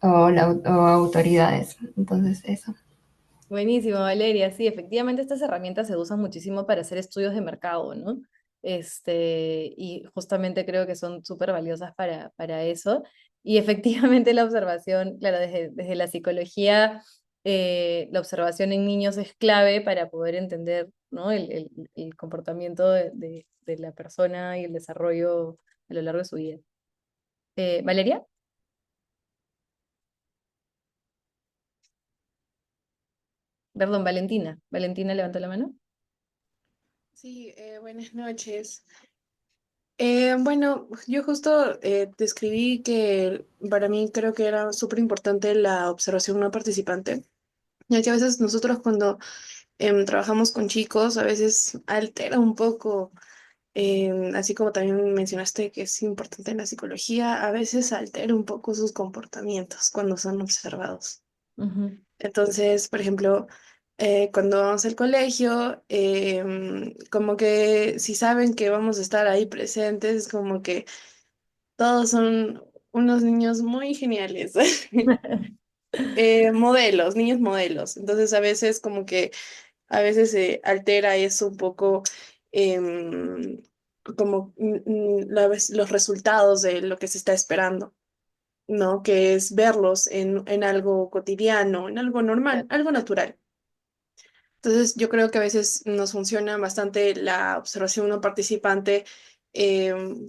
o autoridades. Entonces, eso. Buenísimo, Valeria. Sí, efectivamente estas herramientas se usan muchísimo para hacer estudios de mercado, ¿no? Y justamente creo que son súper valiosas para eso. Y efectivamente la observación, claro, desde la psicología, la observación en niños es clave para poder entender ¿no? El comportamiento de la persona y el desarrollo a lo largo de su vida. ¿Valeria? Perdón, Valentina. Valentina levanta la mano. Sí, buenas noches. Bueno, yo justo describí que para mí creo que era súper importante la observación no participante, ya que a veces nosotros cuando trabajamos con chicos, a veces altera un poco, así como también mencionaste que es importante en la psicología, a veces altera un poco sus comportamientos cuando son observados. Ujú. Entonces, por ejemplo, cuando vamos al colegio, como que si saben que vamos a estar ahí presentes, como que todos son unos niños muy geniales, modelos, niños modelos. Entonces, a veces como que a veces se altera eso un poco, em, como los resultados de lo que se está esperando. ¿No? Que es verlos en algo cotidiano, en algo normal, algo natural. Entonces, yo creo que a veces nos funciona bastante la observación no participante,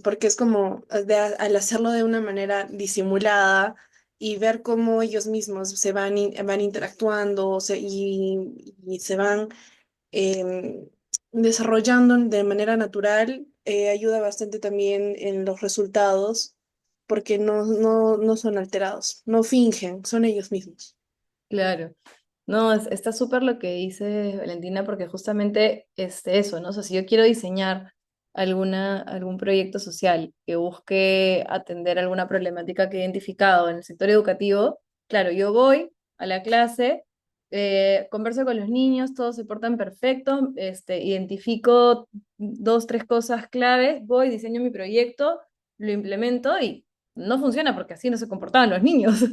porque es como al hacerlo de una manera disimulada y ver cómo ellos mismos se van interactuando y se van em, desarrollando de manera natural, ayuda bastante también en los resultados, porque no son alterados, no fingen, son ellos mismos. Claro. No, está súper lo que dice Valentina, porque justamente eso, ¿no? O sea, si yo quiero diseñar algún proyecto social que busque atender alguna problemática que he identificado en el sector educativo, claro, yo voy a la clase, converso con los niños, todos se portan perfectos, identifico dos, tres cosas claves, voy, diseño mi proyecto, lo implemento y no funciona porque así no se comportaban los niños.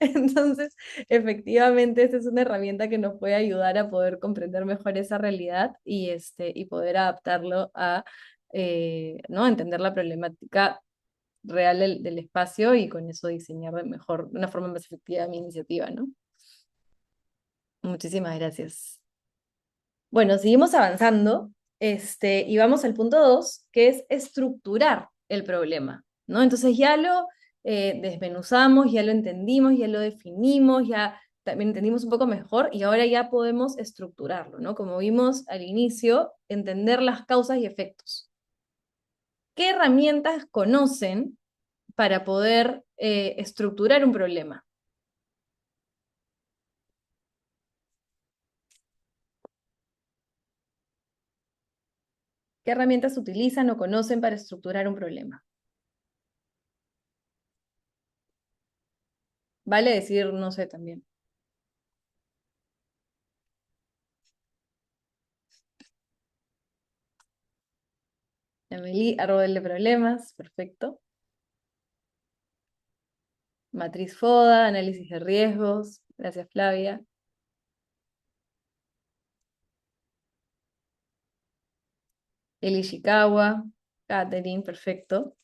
Entonces, efectivamente, esta es una herramienta que nos puede ayudar a poder comprender mejor esa realidad y poder adaptarlo a, ¿no? Entender la problemática real del espacio y con eso diseñar de una forma más efectiva mi iniciativa, ¿no? Muchísimas gracias. Bueno, seguimos avanzando, y vamos al punto 2, que es estructurar el problema, ¿no? Entonces ya lo desmenuzamos, ya lo entendimos, ya lo definimos, ya también entendimos un poco mejor y ahora ya podemos estructurarlo, ¿no? Como vimos al inicio, entender las causas y efectos. ¿Qué herramientas conocen para poder estructurar un problema? ¿Qué herramientas utilizan o conocen para estructurar un problema? Vale decir, no sé, también. Emily, árbol de problemas, perfecto. Matriz FODA, análisis de riesgos, gracias Flavia. Eli Ishikawa, Catherine, perfecto.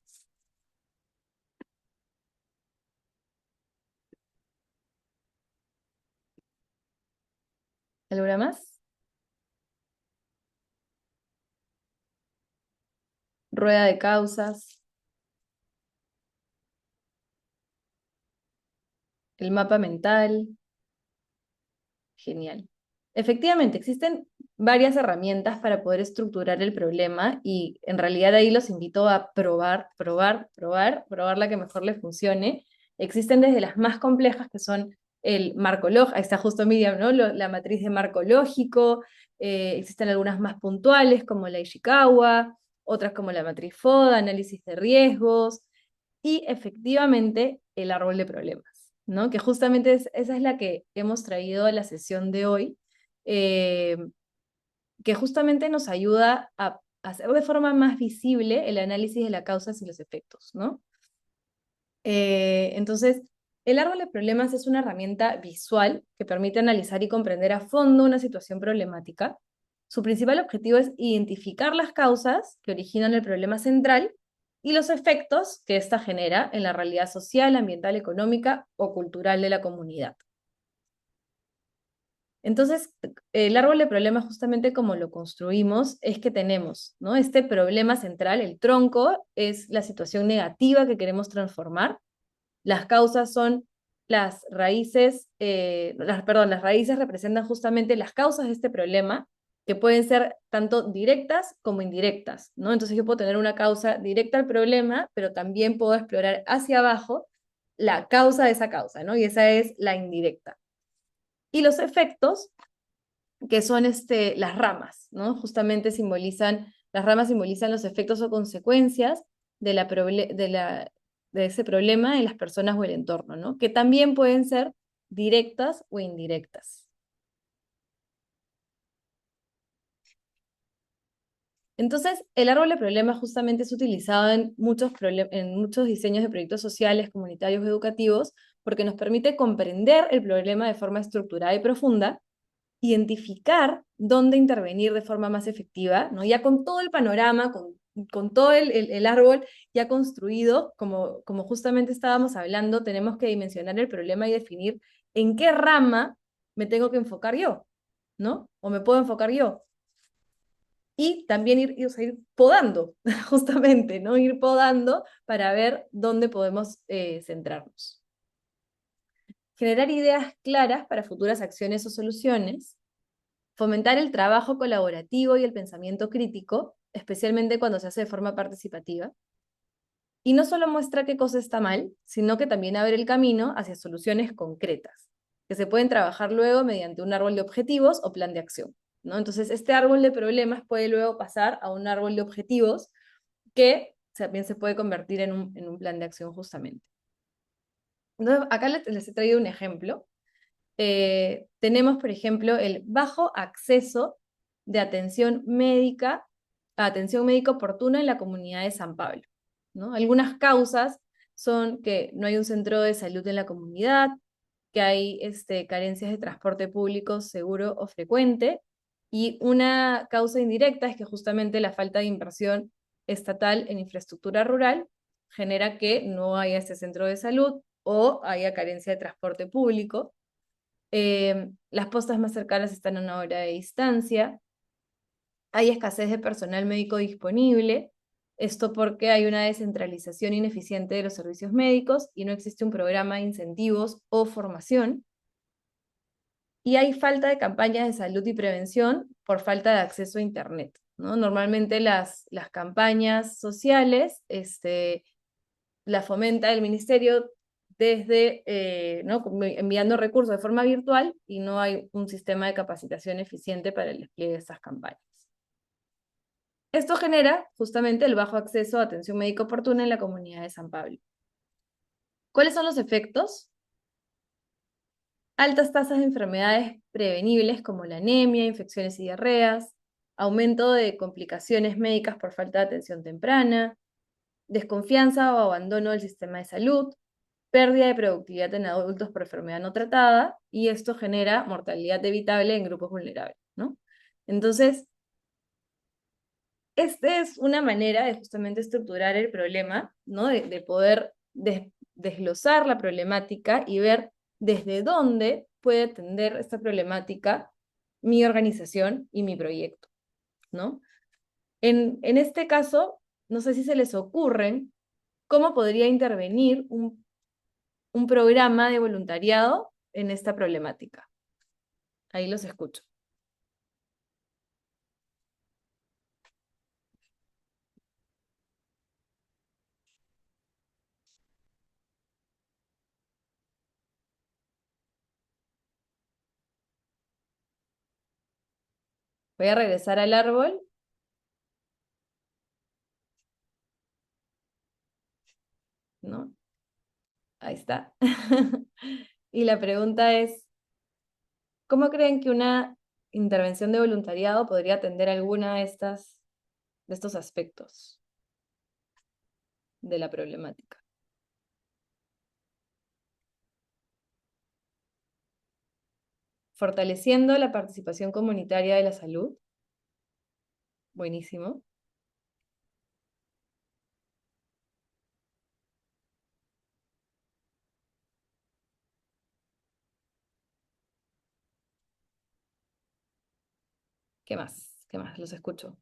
¿Alguna más? Rueda de causas, el mapa mental, genial. Efectivamente, existen varias herramientas para poder estructurar el problema y en realidad ahí los invito a probar, probar, probar, probar la que mejor les funcione. Existen desde las más complejas que son el marco lógico, ahí está justo Miriam, ¿no? La matriz de marco lógico, existen algunas más puntuales como la Ishikawa, otras como la matriz FODA, análisis de riesgos y efectivamente el árbol de problemas, ¿no? Que justamente esa es la que hemos traído a la sesión de hoy, eh, que justamente nos ayuda a hacer de forma más visible el análisis de las causas y los efectos, ¿no? Entonces, el árbol de problemas es una herramienta visual que permite analizar y comprender a fondo una situación problemática. Su principal objetivo es identificar las causas que originan el problema central y los efectos que ésta genera en la realidad social, ambiental, económica o cultural de la comunidad. Entonces, el árbol de problemas, justamente como lo construimos, es que tenemos, ¿no? Este problema central, el tronco, es la situación negativa que queremos transformar. Las causas son las raíces, las raíces representan justamente las causas de este problema, que pueden ser tanto directas como indirectas, ¿no? Entonces yo puedo tener una causa directa al problema, pero también puedo explorar hacia abajo la causa de esa causa, ¿no? Y esa es la indirecta. Y los efectos, que son las ramas, ¿no? Justamente las ramas simbolizan los efectos o consecuencias de ese problema en las personas o el entorno, ¿no? Que también pueden ser directas o indirectas. Entonces, el árbol de problemas justamente es utilizado en en muchos diseños de proyectos sociales, comunitarios o educativos, porque nos permite comprender el problema de forma estructurada y profunda, identificar dónde intervenir de forma más efectiva, ¿no? Ya con todo el panorama, con todo el árbol ya construido, como justamente estábamos hablando, tenemos que dimensionar el problema y definir en qué rama me tengo que enfocar yo, ¿no? O me puedo enfocar yo. Y también o sea, ir podando, justamente, ¿no? Ir podando para ver dónde podemos centrarnos. Generar ideas claras para futuras acciones o soluciones. Fomentar el trabajo colaborativo y el pensamiento crítico, especialmente cuando se hace de forma participativa. Y no solo muestra qué cosa está mal, sino que también abre el camino hacia soluciones concretas, que se pueden trabajar luego mediante un árbol de objetivos o plan de acción, ¿no? Entonces, este árbol de problemas puede luego pasar a un árbol de objetivos que también se puede convertir en un plan de acción justamente. Entonces, acá les he traído un ejemplo. Tenemos, por ejemplo, el bajo acceso de atención médica, a atención médica oportuna en la comunidad de San Pablo, ¿no? Algunas causas son que no hay un centro de salud en la comunidad, que hay carencias de transporte público seguro o frecuente, y una causa indirecta es que justamente la falta de inversión estatal en infraestructura rural genera que no haya este centro de salud o haya carencia de transporte público. Las postas más cercanas están a una hora de distancia, hay escasez de personal médico disponible, esto porque hay una descentralización ineficiente de los servicios médicos y no existe un programa de incentivos o formación, y hay falta de campañas de salud y prevención por falta de acceso a Internet, ¿no? Normalmente las campañas sociales la fomenta el ministerio desde, ¿no? enviando recursos de forma virtual y no hay un sistema de capacitación eficiente para el despliegue de estas campañas. Esto genera justamente el bajo acceso a atención médica oportuna en la comunidad de San Pablo. ¿Cuáles son los efectos? Altas tasas de enfermedades prevenibles como la anemia, infecciones y diarreas, aumento de complicaciones médicas por falta de atención temprana, desconfianza o abandono del sistema de salud, pérdida de productividad en adultos por enfermedad no tratada, y esto genera mortalidad evitable en grupos vulnerables, ¿no? Entonces, esta es una manera de justamente estructurar el problema, ¿no? De poder desglosar la problemática y ver desde dónde puede atender esta problemática mi organización y mi proyecto, ¿no? En este caso, no sé si se les ocurren cómo podría intervenir un programa de voluntariado en esta problemática. Ahí los escucho. Voy a regresar al árbol. ¿No? Ahí está. Y la pregunta es, ¿cómo creen que una intervención de voluntariado podría atender alguna de estos aspectos de la problemática? Fortaleciendo la participación comunitaria de la salud. Buenísimo. ¿Qué más? ¿Qué más? Los escucho.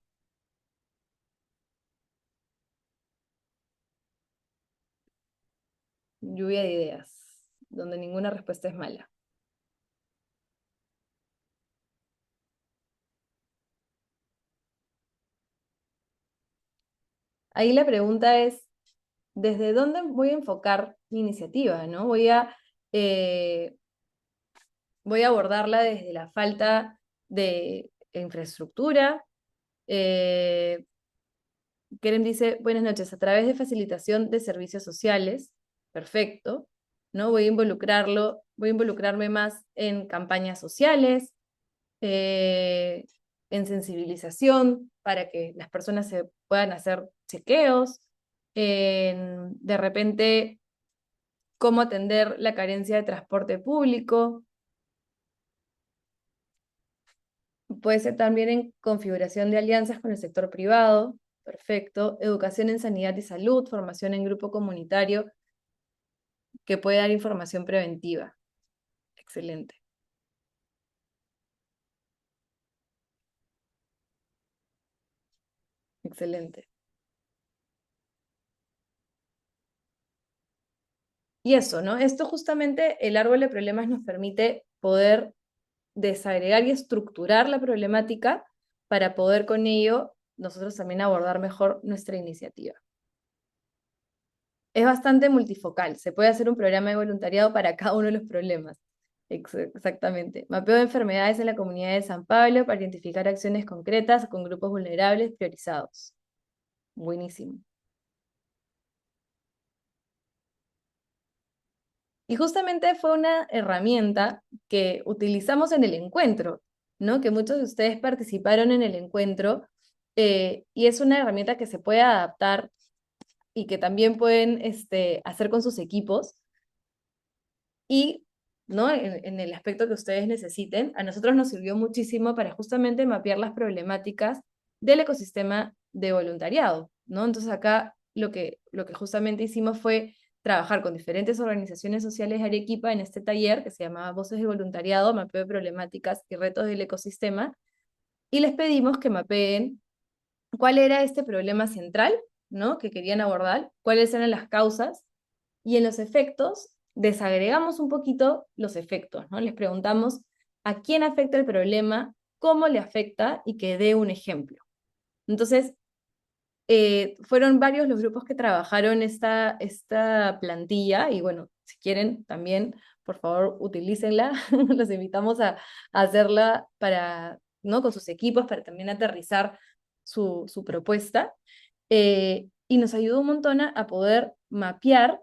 Lluvia de ideas, donde ninguna respuesta es mala. Ahí la pregunta es, ¿desde dónde voy a enfocar mi iniciativa, ¿no? Eh, voy a abordarla desde la falta de infraestructura. Keren dice, buenas noches, a través de facilitación de servicios sociales, perfecto, ¿no? Voy a involucrarme más en campañas sociales, eh, en sensibilización para que las personas se puedan hacer chequeos, de repente cómo atender la carencia de transporte público. Puede ser también en configuración de alianzas con el sector privado, perfecto. Educación en sanidad y salud, formación en grupo comunitario que puede dar información preventiva. Excelente, excelente. Y eso, ¿no? Esto justamente, el árbol de problemas nos permite poder desagregar y estructurar la problemática para poder con ello nosotros también abordar mejor nuestra iniciativa. Es bastante multifocal, se puede hacer un programa de voluntariado para cada uno de los problemas. Exactamente. Mapeo de enfermedades en la comunidad de San Pablo para identificar acciones concretas con grupos vulnerables priorizados. Buenísimo. Y justamente fue una herramienta que utilizamos en el encuentro, ¿no? Que muchos de ustedes participaron en el encuentro, y es una herramienta que se puede adaptar y que también pueden hacer con sus equipos y, ¿no? En el aspecto que ustedes necesiten. A nosotros nos sirvió muchísimo para justamente mapear las problemáticas del ecosistema de voluntariado, ¿no? Entonces acá lo que justamente hicimos fue trabajar con diferentes organizaciones sociales de Arequipa en este taller que se llamaba Voces de Voluntariado, mapeo de problemáticas y retos del ecosistema, y les pedimos que mapeen cuál era este problema central, ¿no? Que querían abordar, cuáles eran las causas, y en los efectos desagregamos un poquito los efectos, ¿no? Les preguntamos a quién afecta el problema, cómo le afecta y que dé un ejemplo. Entonces, fueron varios los grupos que trabajaron esta plantilla y bueno, si quieren también, por favor, utilícenla. Los invitamos a hacerla ¿no? Con sus equipos para también aterrizar su propuesta. Y nos ayudó un montón a poder mapear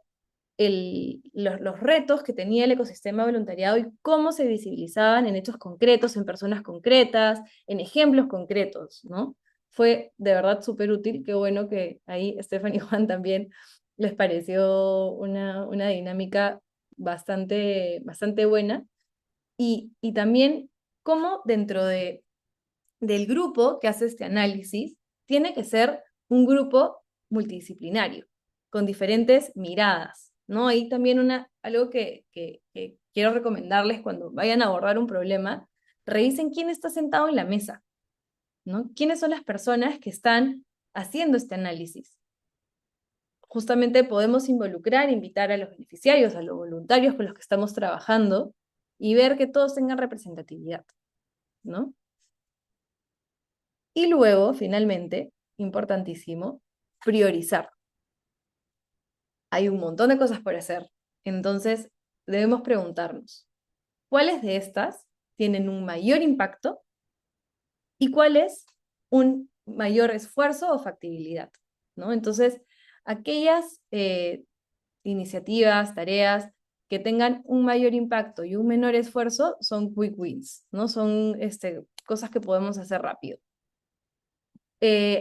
los retos que tenía el ecosistema voluntariado y cómo se visibilizaban en hechos concretos, en personas concretas, en ejemplos concretos, ¿no? Fue de verdad súper útil. Qué bueno que ahí Stephanie y Juan también les pareció una dinámica bastante buena. Y también cómo dentro del grupo que hace este análisis, tiene que ser un grupo multidisciplinario, con diferentes miradas, ¿no? Ahí también algo que quiero recomendarles cuando vayan a abordar un problema, revisen quién está sentado en la mesa, ¿no? ¿Quiénes son las personas que están haciendo este análisis? Justamente podemos invitar a los beneficiarios, a los voluntarios con los que estamos trabajando y ver que todos tengan representatividad, ¿no? Y luego, finalmente, importantísimo, priorizar. Hay un montón de cosas por hacer. Entonces, debemos preguntarnos, ¿cuáles de estas tienen un mayor impacto y cuáles un mayor esfuerzo o factibilidad? ¿No? Entonces, aquellas iniciativas, tareas que tengan un mayor impacto y un menor esfuerzo son quick wins, ¿no? Son cosas que podemos hacer rápido.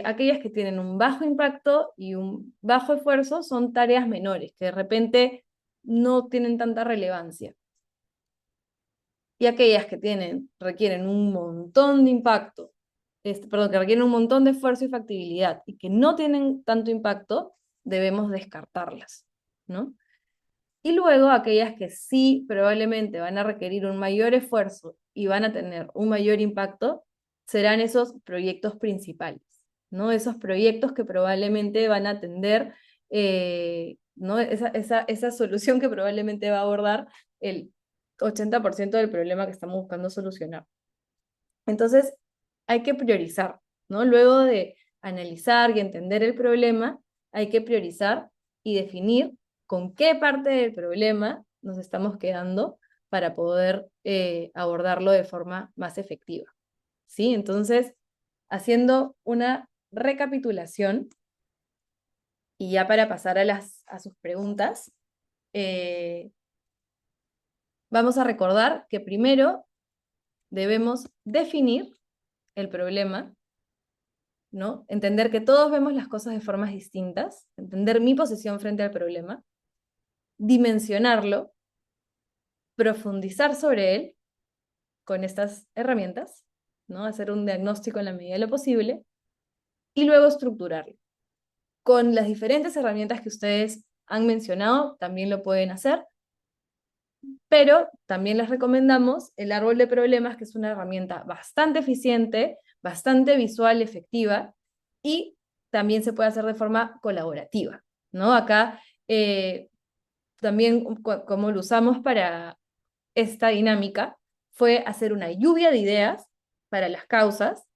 Aquellas que tienen un bajo impacto y un bajo esfuerzo son tareas menores, que de repente no tienen tanta relevancia. Y aquellas que requieren un montón de impacto, perdón, que requieren un montón de esfuerzo y factibilidad, y que no tienen tanto impacto, debemos descartarlas, ¿no? Y luego aquellas que sí probablemente van a requerir un mayor esfuerzo y van a tener un mayor impacto, serán esos proyectos principales, ¿no? Esos proyectos que probablemente van a atender, ¿no? Esa solución que probablemente va a abordar el 80% del problema que estamos buscando solucionar. Entonces, hay que priorizar, ¿no? Luego de analizar y entender el problema, hay que priorizar y definir con qué parte del problema nos estamos quedando para poder abordarlo de forma más efectiva, ¿sí? Entonces, haciendo una recapitulación, y ya para pasar a sus preguntas, eh, vamos a recordar que primero debemos definir el problema, ¿no? Entender que todos vemos las cosas de formas distintas, entender mi posición frente al problema, dimensionarlo, profundizar sobre él con estas herramientas, ¿no? Hacer un diagnóstico en la medida de lo posible, y luego estructurarlo. Con las diferentes herramientas que ustedes han mencionado, también lo pueden hacer, pero también les recomendamos el árbol de problemas, que es una herramienta bastante eficiente, bastante visual, efectiva, y también se puede hacer de forma colaborativa, ¿no? Acá también como lo usamos para esta dinámica fue hacer una lluvia de ideas para las causas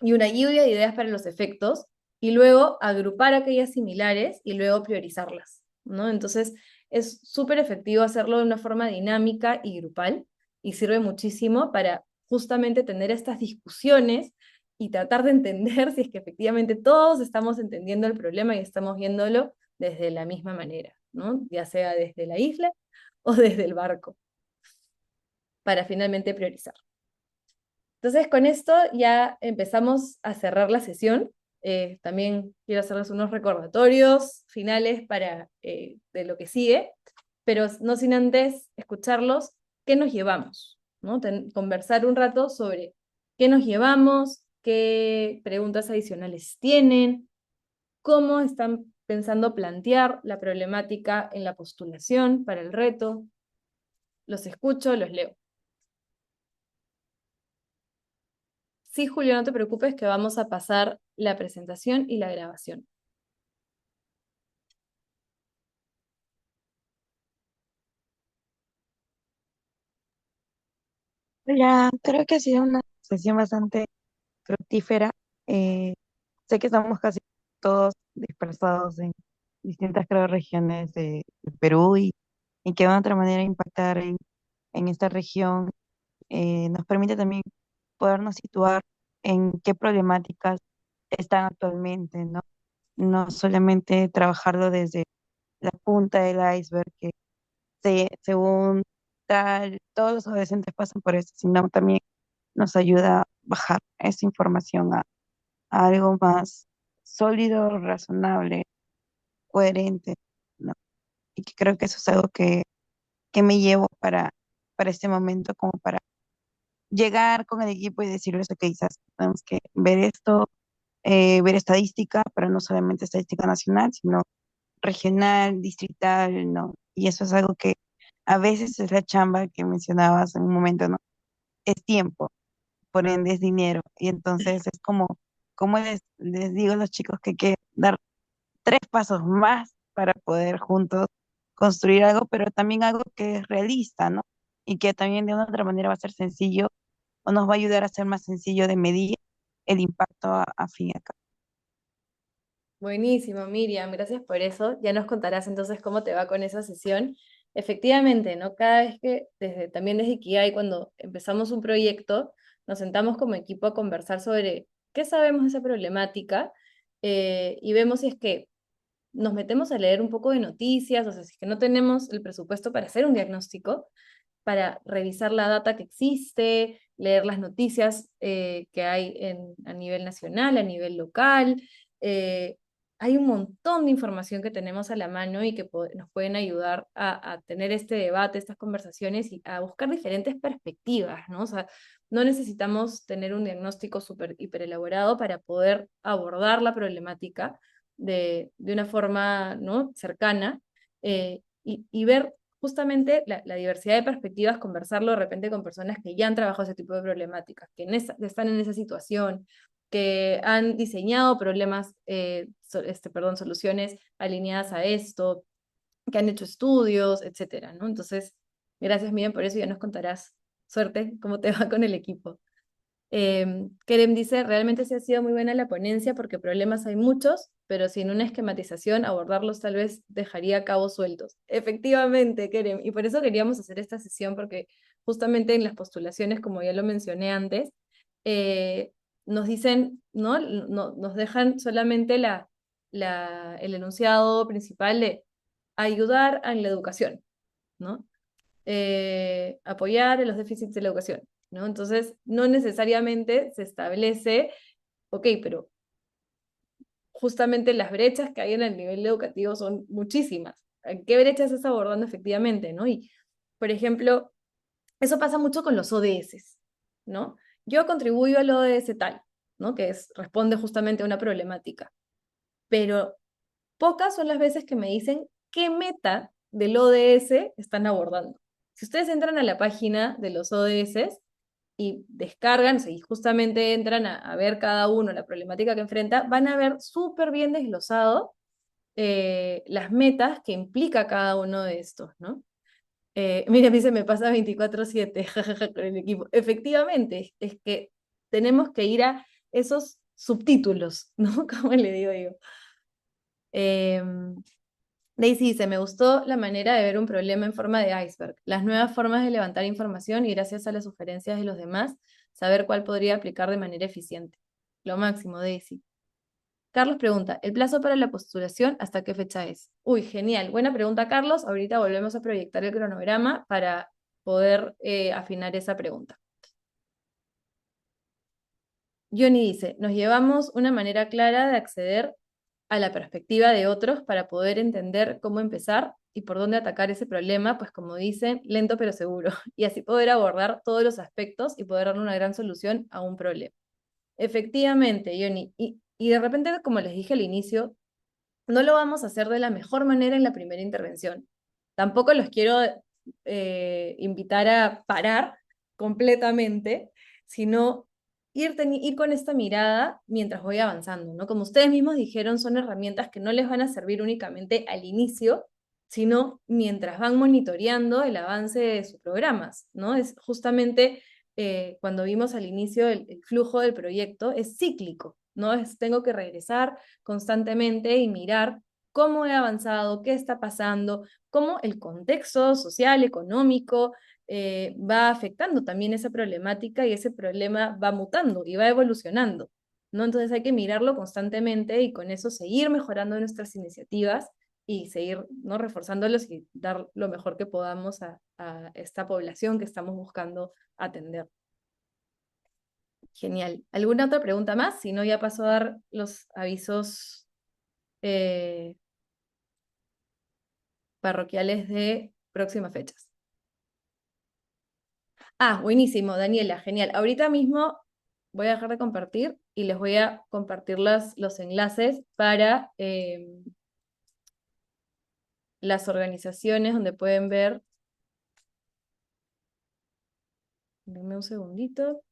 y una lluvia de ideas para los efectos, y luego agrupar aquellas similares y luego priorizarlas, ¿no? Entonces, es súper efectivo hacerlo de una forma dinámica y grupal, y sirve muchísimo para justamente tener estas discusiones y tratar de entender si es que efectivamente todos estamos entendiendo el problema y estamos viéndolo desde la misma manera, ¿no? Ya sea desde la isla o desde el barco, para finalmente priorizar. Entonces, con esto ya empezamos a cerrar la sesión. También quiero hacerles unos recordatorios finales de lo que sigue, pero no sin antes escucharlos, qué nos llevamos, ¿no? Conversar un rato sobre qué nos llevamos, qué preguntas adicionales tienen, cómo están pensando plantear la problemática en la postulación para el reto. Los escucho, los leo. Sí, Julio, no te preocupes que vamos a pasar la presentación y la grabación. Ya, creo que ha sido una sesión bastante fructífera. Eh, Sé que estamos casi todos dispersados en distintas, creo, regiones de Perú y que de una otra manera impactar en esta región nos permite también podernos situar en qué problemáticas están actualmente, ¿no? No solamente trabajarlo desde la punta del iceberg, que según tal, todos los adolescentes pasan por eso, sino también nos ayuda a bajar esa información a algo más sólido, razonable, coherente, ¿no? Y que creo que eso es algo que me llevo para este momento, como para llegar con el equipo y decirles, ok, quizás tenemos que ver esto, ver estadística, pero no solamente estadística nacional, sino regional, distrital, ¿no? Y eso es algo que a veces es la chamba que mencionabas en un momento, ¿no? Es tiempo, por ende es dinero. Y entonces es como les digo a los chicos que hay que dar 3 pasos más para poder juntos construir algo, pero también algo que es realista, ¿no? Y que también de una otra manera va a ser sencillo o nos va a ayudar a ser más sencillo de medir el impacto a fin y a cabo. Buenísimo, Miriam, gracias por eso. Ya nos contarás entonces cómo te va con esa sesión. Efectivamente, ¿no? Cada vez que, también desde Ikigai, cuando empezamos un proyecto, nos sentamos como equipo a conversar sobre qué sabemos de esa problemática, y vemos si es que nos metemos a leer un poco de noticias, o sea, si es que no tenemos el presupuesto para hacer un diagnóstico, para revisar la data que existe, leer las noticias que hay a nivel nacional, a nivel local. Hay un montón de información que tenemos a la mano y que nos pueden ayudar a tener este debate, estas conversaciones y a buscar diferentes perspectivas, ¿no? O sea, no necesitamos tener un diagnóstico súper, hiper elaborado para poder abordar la problemática de una forma, ¿no?, cercana, y ver justamente la diversidad de perspectivas, conversarlo de repente con personas que ya han trabajado ese tipo de problemáticas, que están en esa situación, que han diseñado problemas, perdón, soluciones alineadas a esto, que han hecho estudios, etcétera, ¿no? Entonces, gracias, Miriam, por eso ya nos contarás. Suerte, cómo te va con el equipo. Kerem dice, realmente sí ha sido muy buena la ponencia porque problemas hay muchos, pero sin una esquematización abordarlos tal vez dejaría cabos sueltos. Efectivamente, Kerem, y por eso queríamos hacer esta sesión porque justamente en las postulaciones, como ya lo mencioné antes, eh, nos dicen, ¿no? Nos dejan solamente el enunciado principal de ayudar en la educación, ¿no? Apoyar en los déficits de la educación, ¿no? Entonces, no necesariamente se establece, ok, pero justamente las brechas que hay en el nivel educativo son muchísimas. ¿Qué brechas estás abordando efectivamente, no? Y, por ejemplo, eso pasa mucho con los ODS, ¿no? Yo contribuyo al ODS tal, ¿no? Responde justamente a una problemática, pero pocas son las veces que me dicen qué meta del ODS están abordando. Si ustedes entran a la página de los ODS y descargan, si justamente entran a ver cada uno la problemática que enfrenta, van a ver súper bien desglosado las metas que implica cada uno de estos, ¿no? Mira, a mí se me pasa 24/7, jajaja, con el equipo. Efectivamente, es que tenemos que ir a esos subtítulos, ¿no? Como le digo yo. Daisy dice, me gustó la manera de ver un problema en forma de iceberg, las nuevas formas de levantar información y gracias a las sugerencias de los demás, saber cuál podría aplicar de manera eficiente. Lo máximo, Daisy. Carlos pregunta, ¿el plazo para la postulación hasta qué fecha es? Uy, genial. Buena pregunta, Carlos. Ahorita volvemos a proyectar el cronograma para poder afinar esa pregunta. Johnny dice, nos llevamos una manera clara de acceder a la perspectiva de otros para poder entender cómo empezar y por dónde atacar ese problema, pues como dicen, lento pero seguro, y así poder abordar todos los aspectos y poder darle una gran solución a un problema. Efectivamente, Johnny, y de repente, como les dije al inicio, no lo vamos a hacer de la mejor manera en la primera intervención. Tampoco los quiero invitar a parar completamente, sino ir con esta mirada mientras voy avanzando, ¿no? Como ustedes mismos dijeron, son herramientas que no les van a servir únicamente al inicio, sino mientras van monitoreando el avance de sus programas, ¿no? Es justamente cuando vimos al inicio el flujo del proyecto, es cíclico, ¿no? Tengo que regresar constantemente y mirar cómo he avanzado, qué está pasando, cómo el contexto social, económico, va afectando también esa problemática y ese problema va mutando y va evolucionando, ¿no? Entonces hay que mirarlo constantemente y con eso seguir mejorando nuestras iniciativas y seguir, ¿no?, reforzándolos y dar lo mejor que podamos a esta población que estamos buscando atender. Genial. ¿Alguna otra pregunta más? Si no, ya paso a dar los avisos eh, parroquiales de próximas fechas. Ah, buenísimo, Daniela, genial. Ahorita mismo voy a dejar de compartir y les voy a compartir los enlaces para las organizaciones donde pueden ver. Denme un segundito.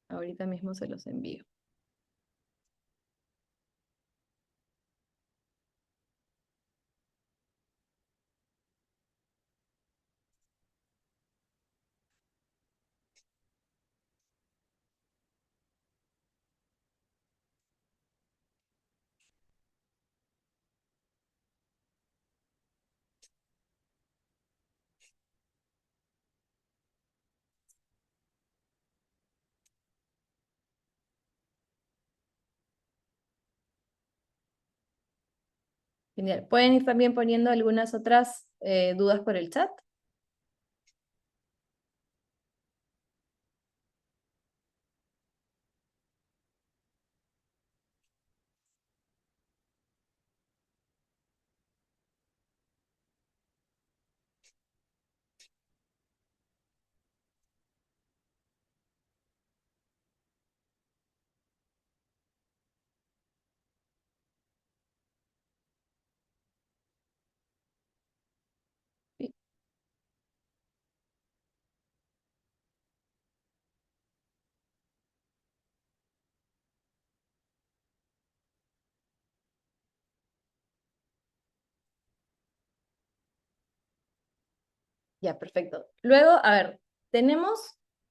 Ahorita mismo se los envío. Genial. ¿Pueden ir también poniendo algunas otras dudas por el chat? Ya, perfecto. Luego, a ver,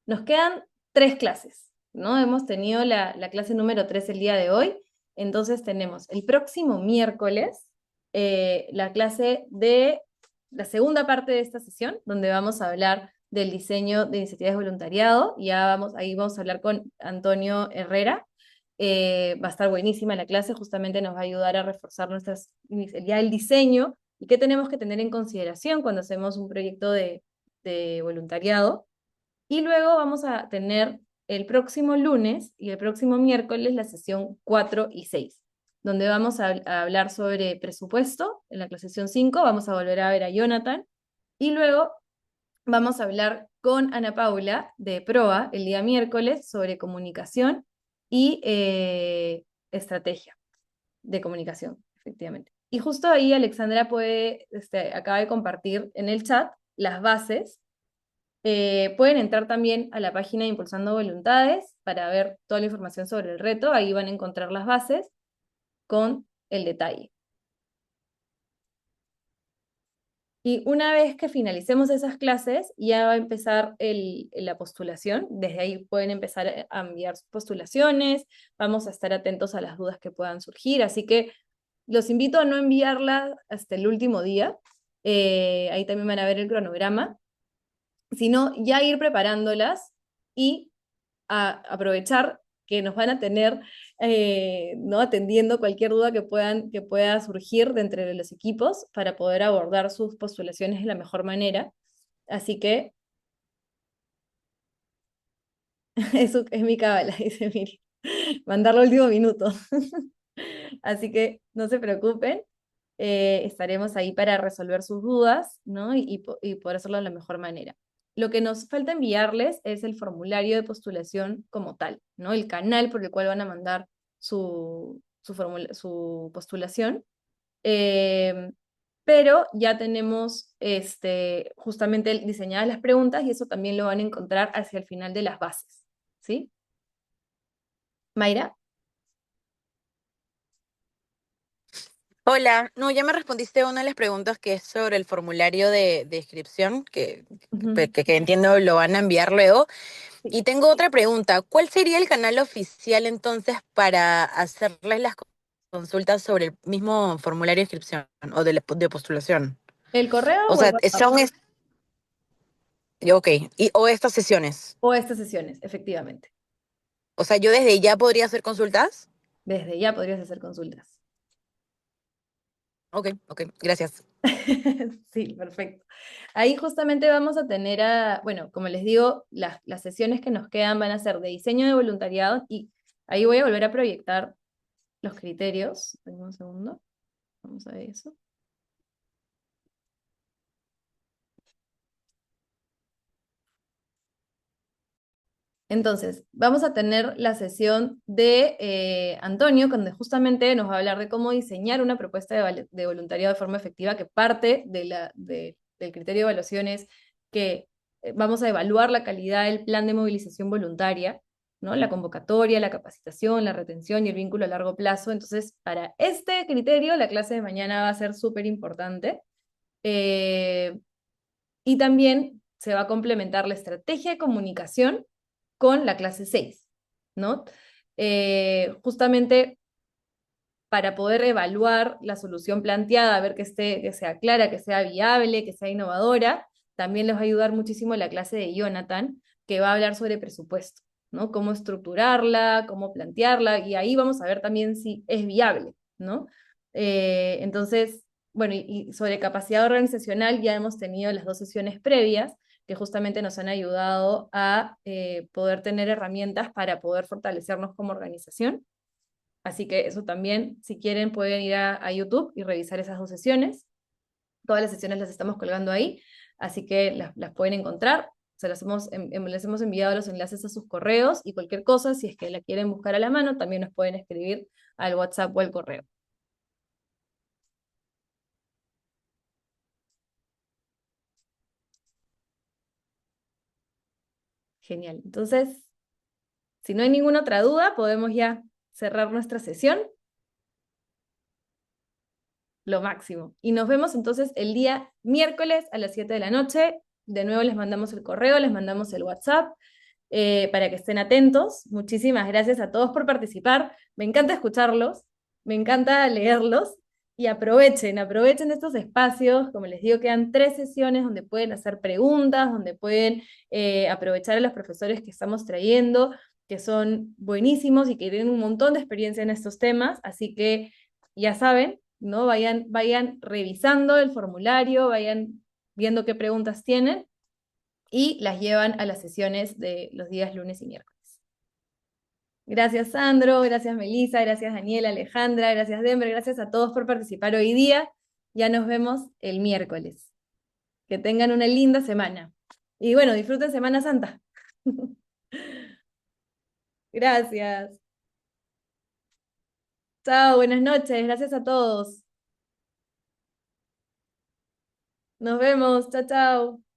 nos quedan 3 clases, ¿no? Hemos tenido la clase número 3 el día de hoy, entonces tenemos el próximo miércoles la clase de la segunda parte de esta sesión, donde vamos a hablar del diseño de iniciativas de voluntariado. Ahí vamos a hablar con Antonio Herrera. Va a estar buenísima la clase, justamente nos va a ayudar a reforzar ya el diseño y qué tenemos que tener en consideración cuando hacemos un proyecto de voluntariado. Y luego vamos a tener el próximo lunes y el próximo miércoles la sesión 4 y 6, donde vamos a hablar sobre presupuesto. En la sesión 5 vamos a volver a ver a Jonathan, y luego vamos a hablar con Ana Paula de PROA el día miércoles sobre comunicación y estrategia de comunicación, efectivamente. Y justo ahí Alexandra acaba de compartir en el chat las bases. Pueden entrar también a la página de Impulsando Voluntades para ver toda la información sobre el reto. Ahí van a encontrar las bases con el detalle. Y una vez que finalicemos esas clases, ya va a empezar la postulación. Desde ahí pueden empezar a enviar sus postulaciones. Vamos a estar atentos a las dudas que puedan surgir. Así que los invito a no enviarlas hasta el último día. Ahí también van a ver el cronograma. Sino ya ir preparándolas y aprovechar que nos van a tener ¿no? atendiendo cualquier duda que pueda surgir de entre los equipos para poder abordar sus postulaciones de la mejor manera. Así que eso es mi cábala, dice Miri. Mandarlo al último minuto. Así que no se preocupen, estaremos ahí para resolver sus dudas, ¿no? Y poder hacerlo de la mejor manera. Lo que nos falta enviarles es el formulario de postulación como tal, ¿no? El canal por el cual van a mandar su postulación. Eh, pero ya tenemos justamente diseñadas las preguntas, y eso también lo van a encontrar hacia el final de las bases, ¿sí? Mayra. Hola, no, ya me respondiste a una de las preguntas que es sobre el formulario de inscripción, que entiendo lo van a enviar luego. Y tengo otra pregunta, ¿cuál sería el canal oficial entonces para hacerles las consultas sobre el mismo formulario de inscripción o de postulación? ¿El correo O o el sea, WhatsApp? ok, o estas sesiones. O estas sesiones, efectivamente. O sea, yo desde ya podría hacer consultas. Desde ya podrías hacer consultas. Ok, gracias. Sí, perfecto. Ahí justamente vamos a tener bueno, como les digo, las sesiones que nos quedan van a ser de diseño de voluntariado, y ahí voy a volver a proyectar los criterios. Dame un segundo. Vamos a ver eso. Entonces, vamos a tener la sesión de Antonio, donde justamente nos va a hablar de cómo diseñar una propuesta de voluntariado de forma efectiva, que parte del criterio de evaluaciones que vamos a evaluar la calidad del plan de movilización voluntaria, ¿no? La convocatoria, la capacitación, la retención y el vínculo a largo plazo. Entonces, para este criterio, la clase de mañana va a ser súper importante. Y también se va a complementar la estrategia de comunicación con la clase 6, ¿no? Justamente para poder evaluar la solución planteada, ver que sea clara, que sea viable, que sea innovadora. También les va a ayudar muchísimo la clase de Jonathan, que va a hablar sobre presupuesto, ¿no? Cómo estructurarla, cómo plantearla, y ahí vamos a ver también si es viable, ¿no? Entonces, bueno, y sobre capacidad organizacional ya hemos tenido las 2 sesiones previas, que justamente nos han ayudado a poder tener herramientas para poder fortalecernos como organización. Así que eso también, si quieren, pueden ir a YouTube y revisar esas 2 sesiones. Todas las sesiones las estamos colgando ahí, así que las pueden encontrar. Les hemos enviado los enlaces a sus correos, y cualquier cosa, si es que la quieren buscar a la mano, también nos pueden escribir al WhatsApp o al correo. Genial. Entonces, si no hay ninguna otra duda, podemos ya cerrar nuestra sesión. Lo máximo. Y nos vemos entonces el día miércoles a las 7 de la noche. De nuevo les mandamos el correo, les mandamos el WhatsApp, para que estén atentos. Muchísimas gracias a todos por participar. Me encanta escucharlos, me encanta leerlos, y aprovechen estos espacios. Como les digo, quedan 3 sesiones donde pueden hacer preguntas, donde pueden aprovechar a los profesores que estamos trayendo, que son buenísimos y que tienen un montón de experiencia en estos temas, así que ya saben, ¿no? Vayan revisando el formulario, vayan viendo qué preguntas tienen, y las llevan a las sesiones de los días lunes y miércoles. Gracias, Sandro, gracias, Melissa, gracias, Daniela, Alejandra, gracias, Denver, gracias a todos por participar hoy día. Ya nos vemos el miércoles. Que tengan una linda semana. Y bueno, disfruten Semana Santa. Gracias. Chao, buenas noches, gracias a todos. Nos vemos, chao, chao.